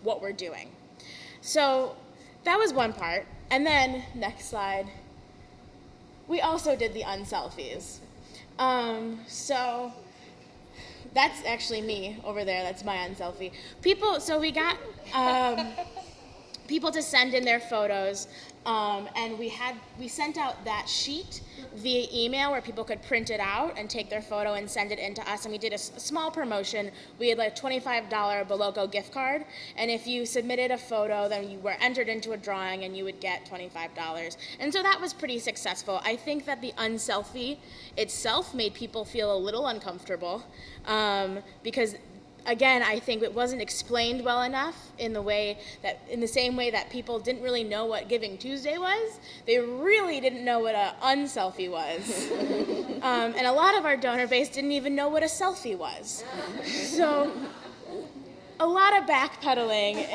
what we're doing. So that was one part. And then, next slide, we also did the unselfies. So that's actually me over there, that's my unselfie. So we got people to send in their photos, and we sent out that sheet via email where people could print it out and take their photo and send it in to us, and we did a small promotion. We had like a $25 Beloco gift card, and if you submitted a photo, then you were entered into a drawing and you would get $25. And so that was pretty successful. I think that the unselfie itself made people feel a little uncomfortable because, again, I think it wasn't explained well enough in the same way that people didn't really know what Giving Tuesday was. They really didn't know what an unselfie was. And a lot of our donor base didn't even know what a selfie was. So a lot of backpedaling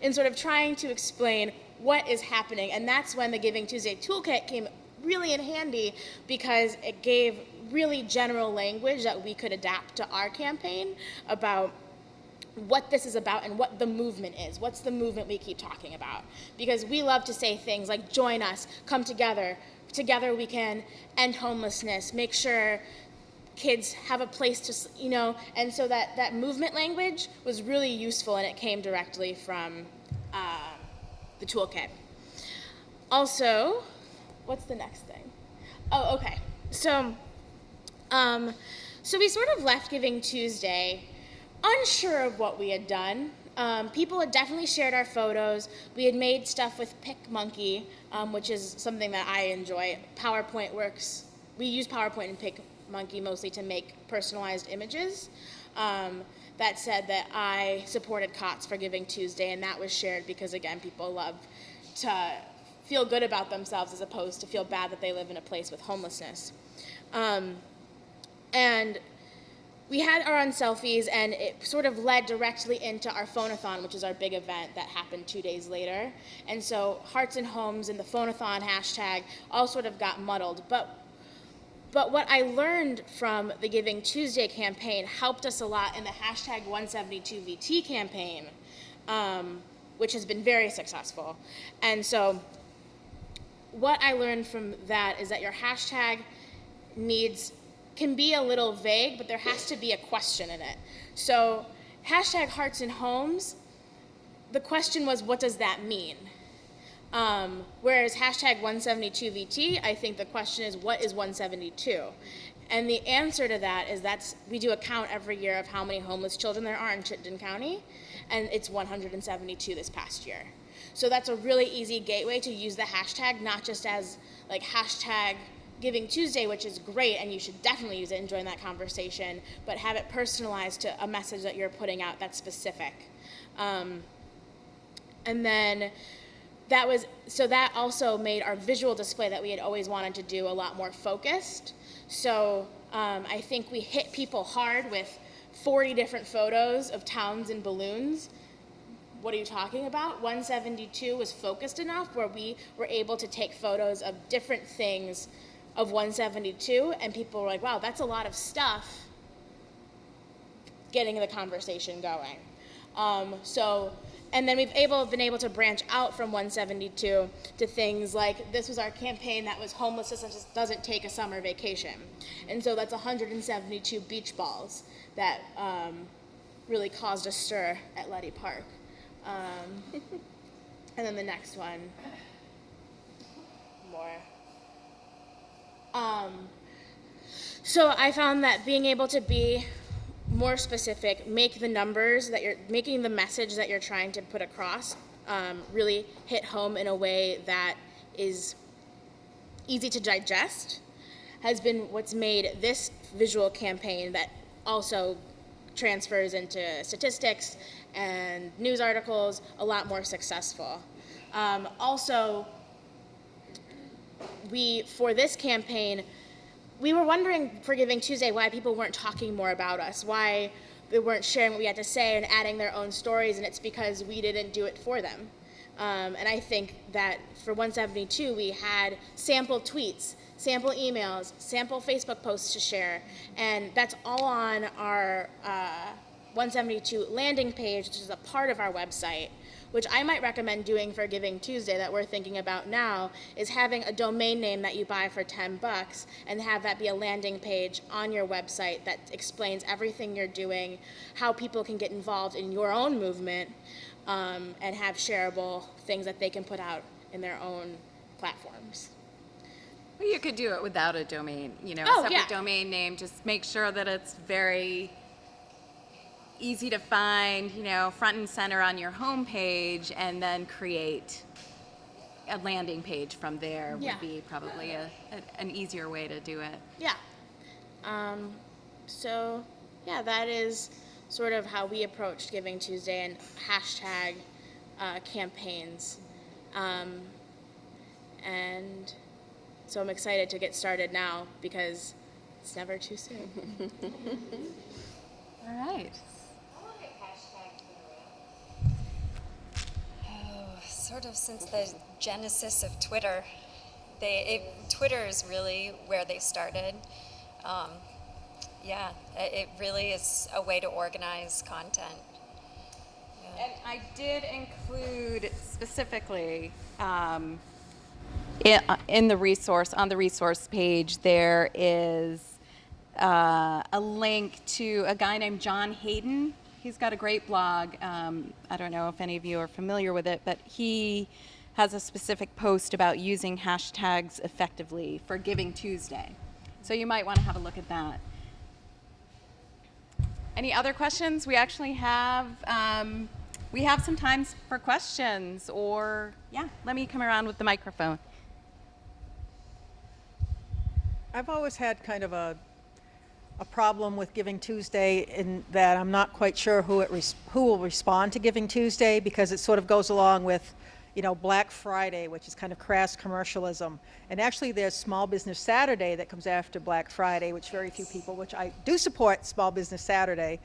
in sort of trying to explain what is happening. And that's when the Giving Tuesday toolkit came really in handy, because it gave really general language that we could adapt to our campaign about what this is about and what the movement is. What's the movement we keep talking about? Because we love to say things like, join us, come together. Together we can end homelessness, make sure kids have a place to, and so that movement language was really useful, and it came directly from the toolkit. Also, what's the next thing? Oh, okay. So we sort of left Giving Tuesday unsure of what we had done. People had definitely shared our photos. We had made stuff with PicMonkey, which is something that I enjoy. PowerPoint works. We use PowerPoint and PicMonkey mostly to make personalized images. That said that I supported COTS for Giving Tuesday, and that was shared because, again, people love to feel good about themselves as opposed to feel bad that they live in a place with homelessness. And we had our own selfies, and it sort of led directly into our phone-a-thon, which is our big event that happened 2 days later. And so Hearts and Homes and the phone-a-thon hashtag all sort of got muddled. But what I learned from the Giving Tuesday campaign helped us a lot in the hashtag 172VT campaign, which has been very successful. And so what I learned from that is that your hashtag can be a little vague, but there has to be a question in it. So hashtag Hearts and Homes, the question was, what does that mean? Whereas hashtag 172VT, I think the question is, what is 172? And the answer to that is we do a count every year of how many homeless children there are in Chittenden County, and it's 172 this past year. So that's a really easy gateway to use the hashtag, not just as like hashtag Giving Tuesday, which is great, and you should definitely use it and join that conversation, but have it personalized to a message that you're putting out that's specific. And then that also made our visual display that we had always wanted to do a lot more focused. So I think we hit people hard with 40 different photos of towns and balloons. What are you talking about? 172 was focused enough where we were able to take photos of different things of 172, and people were like, wow, that's a lot of stuff, getting the conversation going. And then we've been able to branch out from 172 to things like, this was our campaign that was homelessness just doesn't take a summer vacation. And so that's 172 beach balls that really caused a stir at Letty Park. And then the next one, more. So I found that being able to be more specific, make the numbers that you're making, the message that you're trying to put across, really hit home in a way that is easy to digest, has been what's made this visual campaign that also transfers into statistics and news articles a lot more successful. Also, for this campaign, we were wondering for Giving Tuesday why people weren't talking more about us, why they weren't sharing what we had to say and adding their own stories, and it's because we didn't do it for them. And I think that for 172, we had sample tweets, sample emails, sample Facebook posts to share, and that's all on our 172 landing page, which is a part of our website, which I might recommend doing for Giving Tuesday that we're thinking about now, is having a domain name that you buy for $10 and have that be a landing page on your website that explains everything you're doing, how people can get involved in your own movement, and have shareable things that they can put out in their own platforms. Well, you could do it without a domain, a separate domain name. Just make sure that it's very easy to find, front and center on your homepage, and then create a landing page from there would be probably an easier way to do it. Yeah. That is sort of how we approached Giving Tuesday and hashtag campaigns. And so I'm excited to get started now because it's never too soon. All right. Sort of since the genesis of Twitter. Twitter is really where they started. It really is a way to organize content. Yeah. And I did include specifically in the resource, on the resource page, there is a link to a guy named John Hayden. He's got a great blog. I don't know if any of you are familiar with it, but he has a specific post about using hashtags effectively for Giving Tuesday. So you might want to have a look at that. Any other questions? We actually have some time for questions, or let me come around with the microphone. I've always had kind of a problem with Giving Tuesday in that I'm not quite sure who will respond to Giving Tuesday, because it sort of goes along with, Black Friday, which is kind of crass commercialism. And actually there's Small Business Saturday that comes after Black Friday, which very few people, which I do support Small Business Saturday.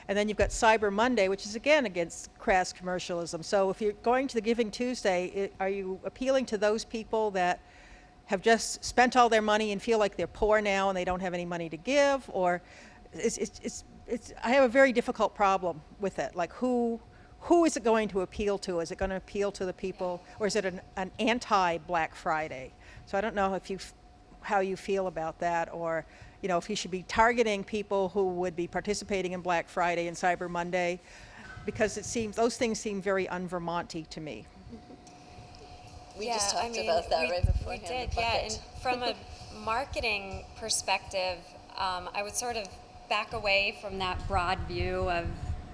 And then you've got Cyber Monday, which is again against crass commercialism. So if you're going to the Giving Tuesday, are you appealing to those people that have just spent all their money and feel like they're poor now and they don't have any money to give? Or I have a very difficult problem with it. Like who is it going to appeal to? Is it going to appeal to the people, or is it an anti-Black Friday? So I don't know how you feel about that, or if you should be targeting people who would be participating in Black Friday and Cyber Monday, because those things seem very un-Vermonty to me. We just talked about that right beforehand. We did, yeah. And from a marketing perspective, I would sort of back away from that broad view of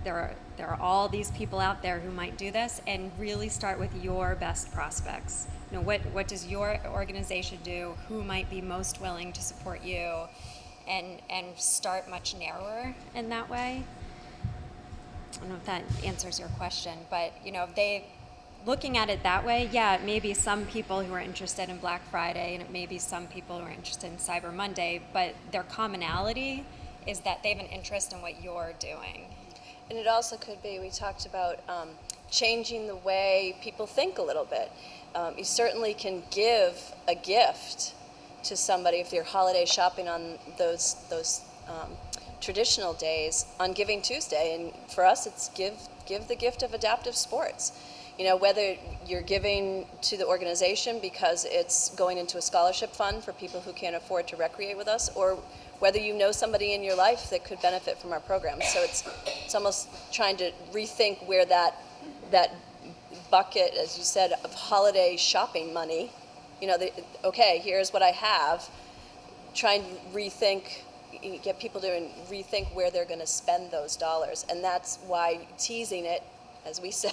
there are all these people out there who might do this, and really start with your best prospects. What does your organization do? Who might be most willing to support you? And start much narrower in that way. I don't know if that answers your question, but looking at it that way, yeah, it may be some people who are interested in Black Friday, and it may be some people who are interested in Cyber Monday, but their commonality is that they have an interest in what you're doing. And it also could be, we talked about changing the way people think a little bit. You certainly can give a gift to somebody if you're holiday shopping on those traditional days on Giving Tuesday. And for us, it's give the gift of adaptive sports. Whether you're giving to the organization because it's going into a scholarship fund for people who can't afford to recreate with us, or whether you know somebody in your life that could benefit from our program. So it's almost trying to rethink where that bucket, as you said, of holiday shopping money, okay, here's what I have, trying to get people to rethink where they're going to spend those dollars. And that's why teasing it, as we said,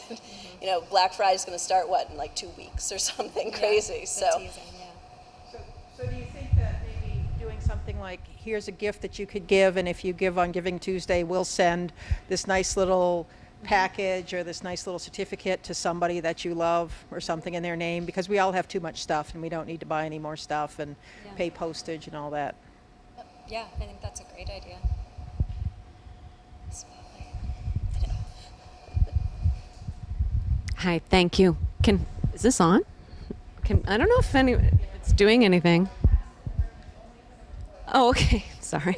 Black Friday's going to start, in like 2 weeks or something crazy. So do you think that maybe doing something like, here's a gift that you could give, and if you give on Giving Tuesday, we'll send this nice little package or this nice little certificate to somebody that you love or something in their name, because we all have too much stuff and we don't need to buy any more stuff and pay postage and all that. Yeah, I think that's a great idea. Hi, thank you. Is this on? I don't know if it's doing anything. Oh, okay. Sorry.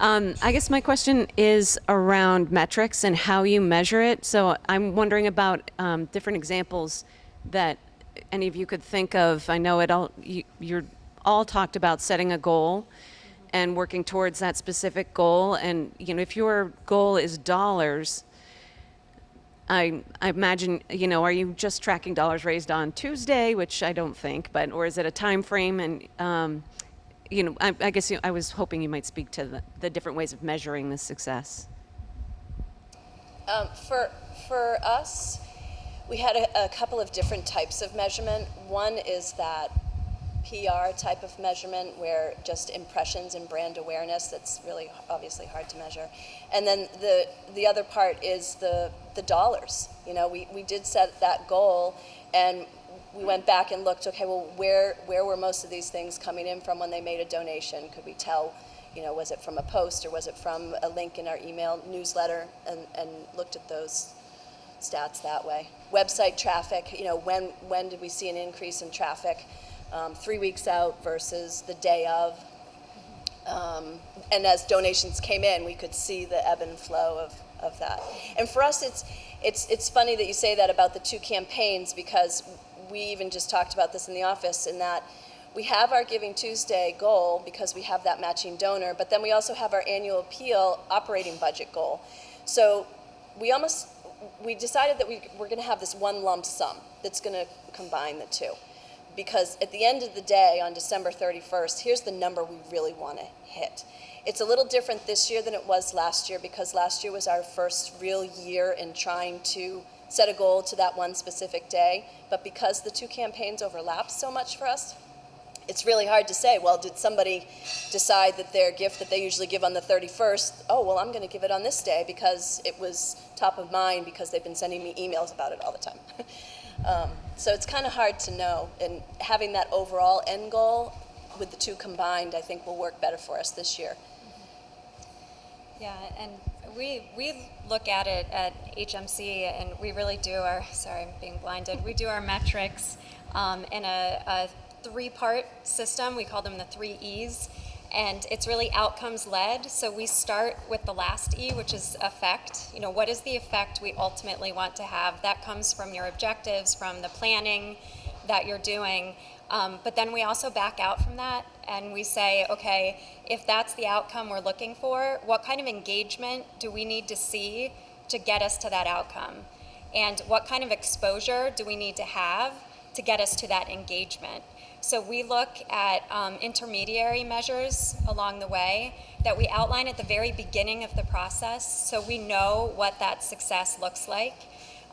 I guess my question is around metrics and how you measure it. So I'm wondering about different examples that any of you could think of. I know you're all talked about setting a goal and working towards that specific goal. And if your goal is dollars, I imagine, are you just tracking dollars raised on Tuesday, which I don't think, or is it a time frame? And, I guess I was hoping you might speak to the different ways of measuring the success. For us, we had a couple of different types of measurement. One is that PR type of measurement where just impressions and brand awareness, that's really obviously hard to measure. And then the other part is the dollars. We did set that goal, and we went back and looked, okay, well, where were most of these things coming in from when they made a donation? Could we tell, was it from a post or was it from a link in our email newsletter, and looked at those stats that way. Website traffic, when did we see an increase in traffic? 3 weeks out versus the day of. And as donations came in, we could see the ebb and flow of that. And for us, it's funny that you say that about the two campaigns, because we even just talked about this in the office, in that we have our Giving Tuesday goal because we have that matching donor, but then we also have our annual appeal operating budget goal. So we decided that we're going to have this one lump sum that's going to combine the two. Because at the end of the day, on December 31st, here's the number we really want to hit. It's a little different this year than it was last year, because last year was our first real year in trying to set a goal to that one specific day. But because the two campaigns overlap so much for us, it's really hard to say, well, did somebody decide that their gift that they usually give on the 31st, oh, well, I'm going to give it on this day because it was top of mind because they've been sending me emails about it all the time. So it's kind of hard to know, and having that overall end goal with the two combined, I think will work better for us this year. Yeah, and we look at it at HMC, and we really do our, sorry, I'm being blinded, we do our metrics in a three-part system. We call them the 3 E's, and it's really outcomes led. So we start with the last E, which is effect. You know, what is the effect we ultimately want to have? That comes from your objectives, from the planning that you're doing. But then we also back out from that and we say, okay, if that's the outcome we're looking for, what kind of engagement do we need to see to get us to that outcome? And what kind of exposure do we need to have to get us to that engagement? So we look at intermediary measures along the way that we outline at the very beginning of the process, so we know what that success looks like.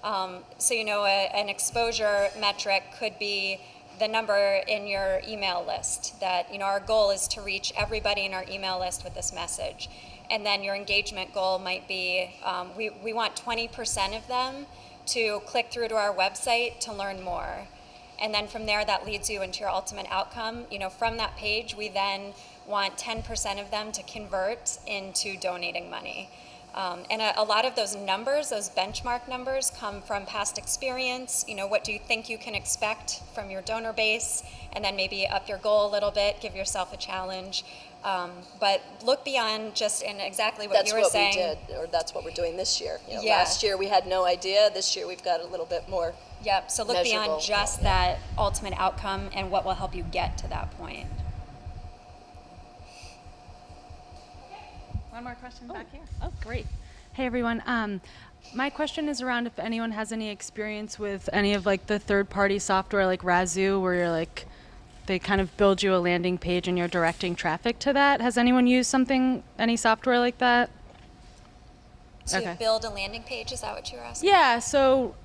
So you know, an exposure metric could be the number in your email list, that, you know, our goal is to reach everybody in our email list with this message. And then your engagement goal might be, we want 20% of them to click through to our website to learn more. And then from there, that leads you into your ultimate outcome. You know, from that page, we then want 10% of them to convert into donating money. And a lot of those numbers, those benchmark numbers, come from past experience. You know, what do you think you can expect from your donor base? And then maybe up your goal a little bit, give yourself a challenge. But look beyond just in exactly what you were saying. That's what we did, or that's what we're doing this year. You know, Yeah. Last year we had no idea. This year we've got a little bit more. Yep, so look measurable. beyond just that ultimate outcome and what will help you get to that point. One more question back here. Oh, great. Hey, everyone. My question is around if anyone has any experience with any of like the third-party software like Razoo, where you're like, they kind of build you a landing page and you're directing traffic to that. Has anyone used any software like that? To build a landing page, is that what you were asking? Yeah, so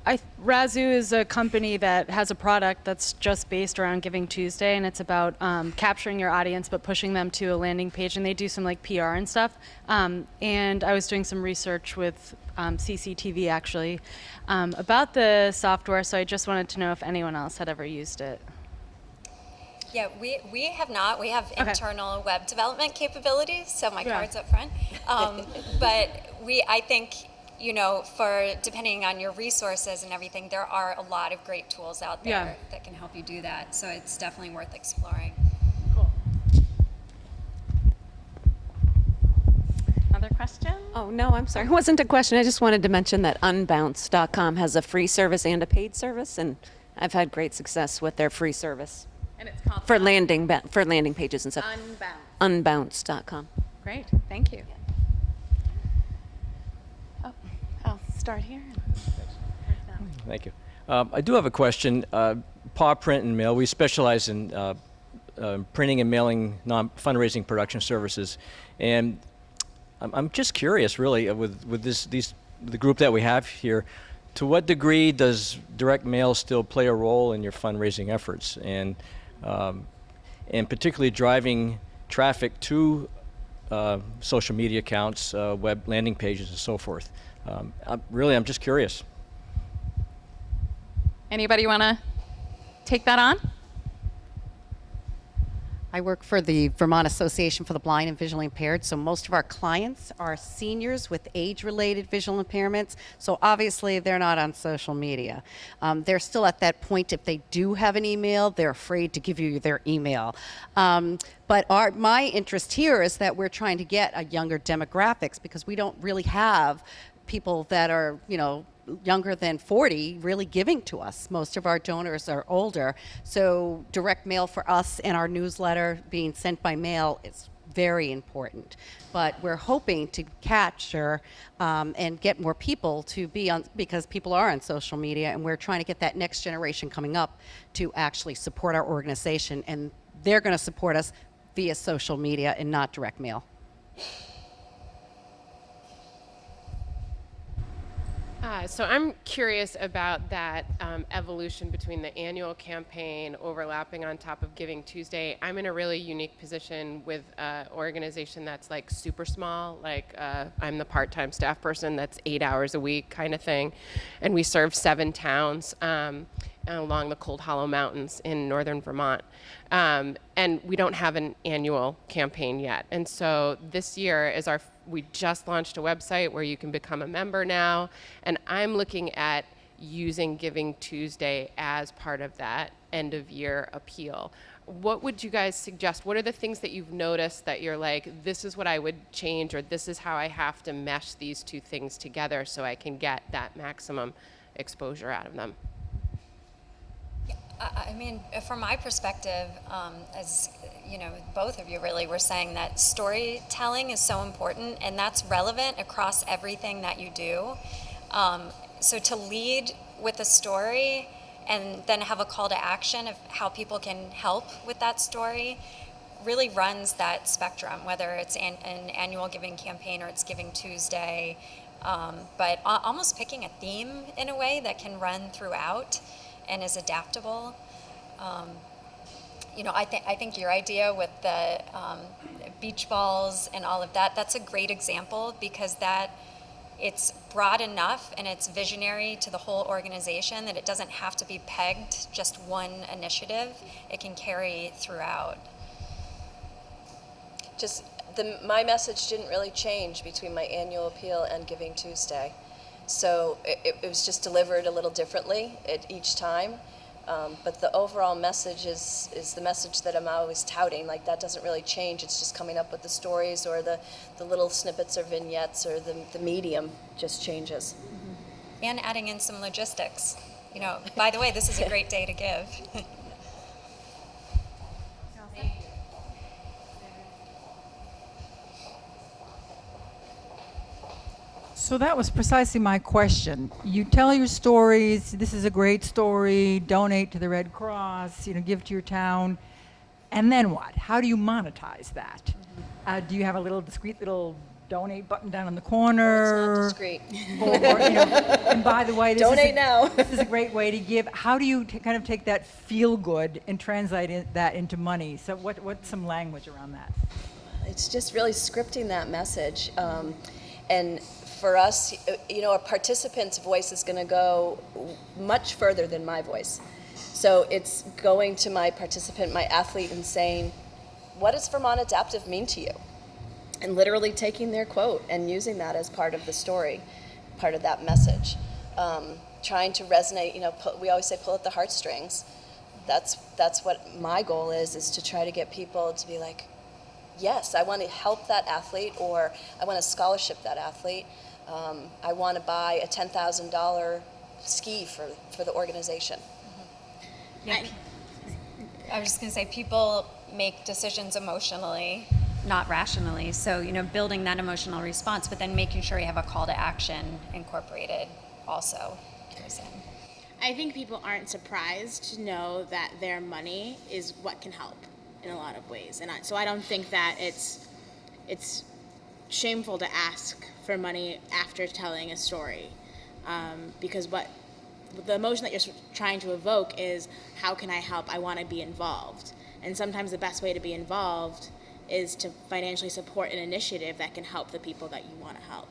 Razoo is a company that has a product that's just based around Giving Tuesday, and it's about capturing your audience but pushing them to a landing page, and they do some like PR and stuff. And I was doing some research with CCTV actually about the software, so I just wanted to know if anyone else had ever used it. Yeah, we have not. We have internal web development capabilities, so my card's up front. But I think, you know, depending on your resources and everything, there are a lot of great tools out there that can help you do that. So it's definitely worth exploring. Cool. Another question? Oh, no, I'm sorry. It wasn't a question. I just wanted to mention that unbounce.com has a free service and a paid service, and I've had great success with their free service. And it's called For landing pages and stuff. Unbounce. Unbounce.com. Great, thank you. Oh, I'll start here. Thank you. I do have a question. Paw Print and Mail, we specialize in printing and mailing fundraising production services. And I'm just curious, really, with the group that we have here, to what degree does direct mail still play a role in your fundraising efforts? And particularly driving traffic to social media accounts, web landing pages, and so forth. I'm just curious. Anybody want to take that on? I work for the Vermont Association for the Blind and Visually Impaired, so most of our clients are seniors with age-related visual impairments, so obviously they're not on social media. They're still at that point, if they do have an email, they're afraid to give you their email. But my interest here is that we're trying to get a younger demographics, because we don't really have people that are, you know, younger than 40 really giving to us. Most of our donors are older, so direct mail for us and our newsletter being sent by mail is very important. But we're hoping to capture and get more people to be on, because people are on social media, and we're trying to get that next generation coming up to actually support our organization, and they're going to support us via social media and not direct mail. So I'm curious about that evolution between the annual campaign overlapping on top of Giving Tuesday. I'm in a really unique position with an organization that's like super small, like I'm the part-time staff person that's 8 hours a week kind of thing, and we serve 7 towns. along the Cold Hollow Mountains in northern Vermont. And we don't have an annual campaign yet. And so this year is we just launched a website where you can become a member now. And I'm looking at using Giving Tuesday as part of that end of year appeal. What would you guys suggest? What are the things that you've noticed that you're like, this is what I would change, or this is how I have to mesh these two things together so I can get that maximum exposure out of them? I mean, from my perspective, as you know, both of you really were saying that storytelling is so important, and that's relevant across everything that you do. So to lead with a story and then have a call to action of how people can help with that story really runs that spectrum, whether it's an annual giving campaign or it's Giving Tuesday, but almost picking a theme in a way that can run throughout and is adaptable. You know, I think your idea with the beach balls and all of that, that's a great example, because it's broad enough and it's visionary to the whole organization that it doesn't have to be pegged just one initiative. It can carry throughout. My message didn't really change between my annual appeal and Giving Tuesday. So it was just delivered a little differently at each time. But the overall message is the message that I'm always touting. Like, that doesn't really change. It's just coming up with the stories or the little snippets or vignettes, or the medium just changes. Mm-hmm. And adding in some logistics. You know, by the way, this is a great day to give. So that was precisely my question. You tell your stories. This is a great story. Donate to the Red Cross. You know, give to your town. And then what? How do you monetize that? Mm-hmm. Do you have a little discreet little donate button down in the corner? It's not discreet. Or, you know, and by the way, this is a great way to give. How do you kind of take that feel good and translate that into money? So what's some language around that? It's just really scripting that message. And for us, you know, a participant's voice is going to go much further than my voice. So it's going to my participant, my athlete, and saying, what does Vermont Adaptive mean to you? And literally taking their quote and using that as part of the story, part of that message. Trying to resonate, you know, we always say pull at the heartstrings. That's what my goal is to try to get people to be like, yes, I want to help that athlete, or I want to scholarship that athlete. I want to buy a $10,000 ski for the organization. Mm-hmm. Yeah. I was just going to say, people make decisions emotionally, not rationally. So, you know, building that emotional response, but then making sure you have a call to action incorporated also goes in. I think people aren't surprised to know that their money is what can help in a lot of ways. And so I don't think that it's shameful to ask for money after telling a story, because the emotion that you're trying to evoke is, how can I help? I want to be involved. And sometimes the best way to be involved is to financially support an initiative that can help the people that you want to help.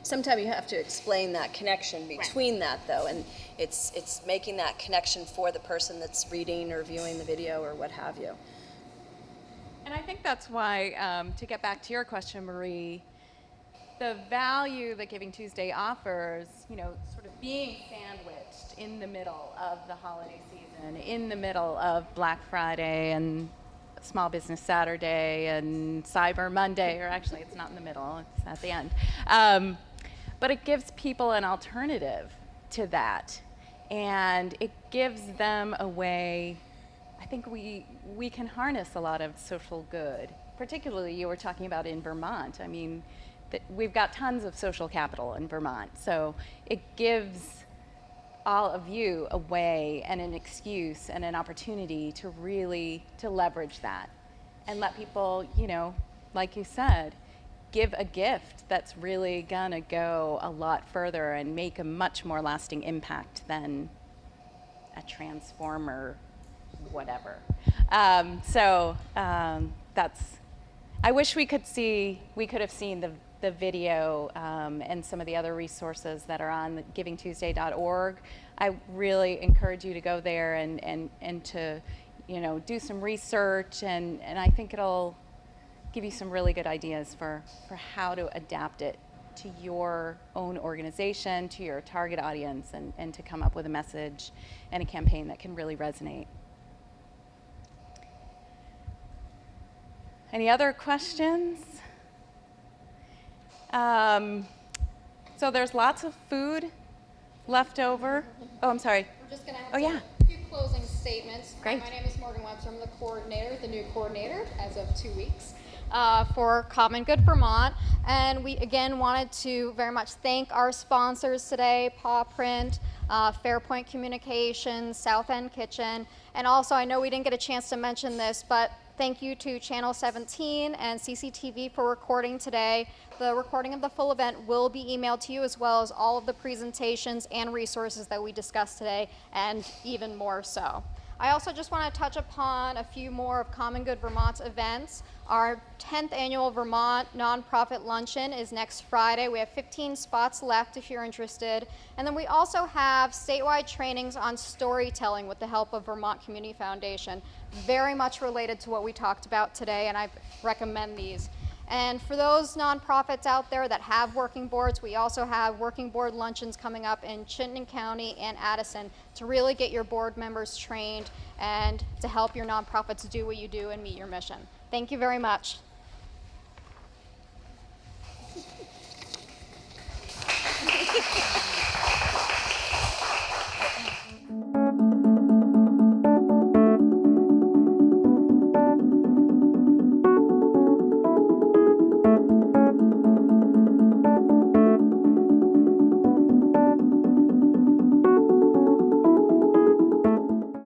Sometimes you have to explain that connection between that, though, and it's making that connection for the person that's reading or viewing the video or what have you. And I think that's why, to get back to your question, Marie, the value that Giving Tuesday offers, you know, sort of being sandwiched in the middle of the holiday season, in the middle of Black Friday and Small Business Saturday and Cyber Monday, or actually it's not in the middle, it's at the end. But it gives people an alternative to that. And it gives them a way, I think we can harness a lot of social good. Particularly, you were talking about in Vermont. I mean, we've got tons of social capital in Vermont. So it gives all of you a way and an excuse and an opportunity to really leverage that and let people, you know, like you said, give a gift that's really gonna go a lot further and make a much more lasting impact than a transformer whatever. That's, I wish we could have seen the video and some of the other resources that are on givingtuesday.org. I really encourage you to go there and to, you know, do some research, and I think it'll give you some really good ideas for how to adapt it to your own organization, to your target audience, and to come up with a message and a campaign that can really resonate. Any other questions? So there's lots of food left over. Oh, I'm sorry. We're just going to have Oh, yeah. a few closing statements. Great. My name is Morgan Webster. I'm the coordinator, the new coordinator as of 2 weeks for Common Good Vermont. And we again wanted to very much thank our sponsors today, Paw Print, Fairpoint Communications, South End Kitchen, and also I know we didn't get a chance to mention this, but thank you to Channel 17 and CCTV for recording today. The recording of the full event will be emailed to you, as well as all of the presentations and resources that we discussed today, and even more so. I also just want to touch upon a few more of Common Good Vermont's events. Our 10th annual Vermont Nonprofit Luncheon is next Friday. We have 15 spots left if you're interested. And then we also have statewide trainings on storytelling with the help of Vermont Community Foundation. Very much related to what we talked about today, and I recommend these. And for those nonprofits out there that have working boards, we also have working board luncheons coming up in Chittenden County and Addison to really get your board members trained and to help your nonprofits do what you do and meet your mission. Thank you very much.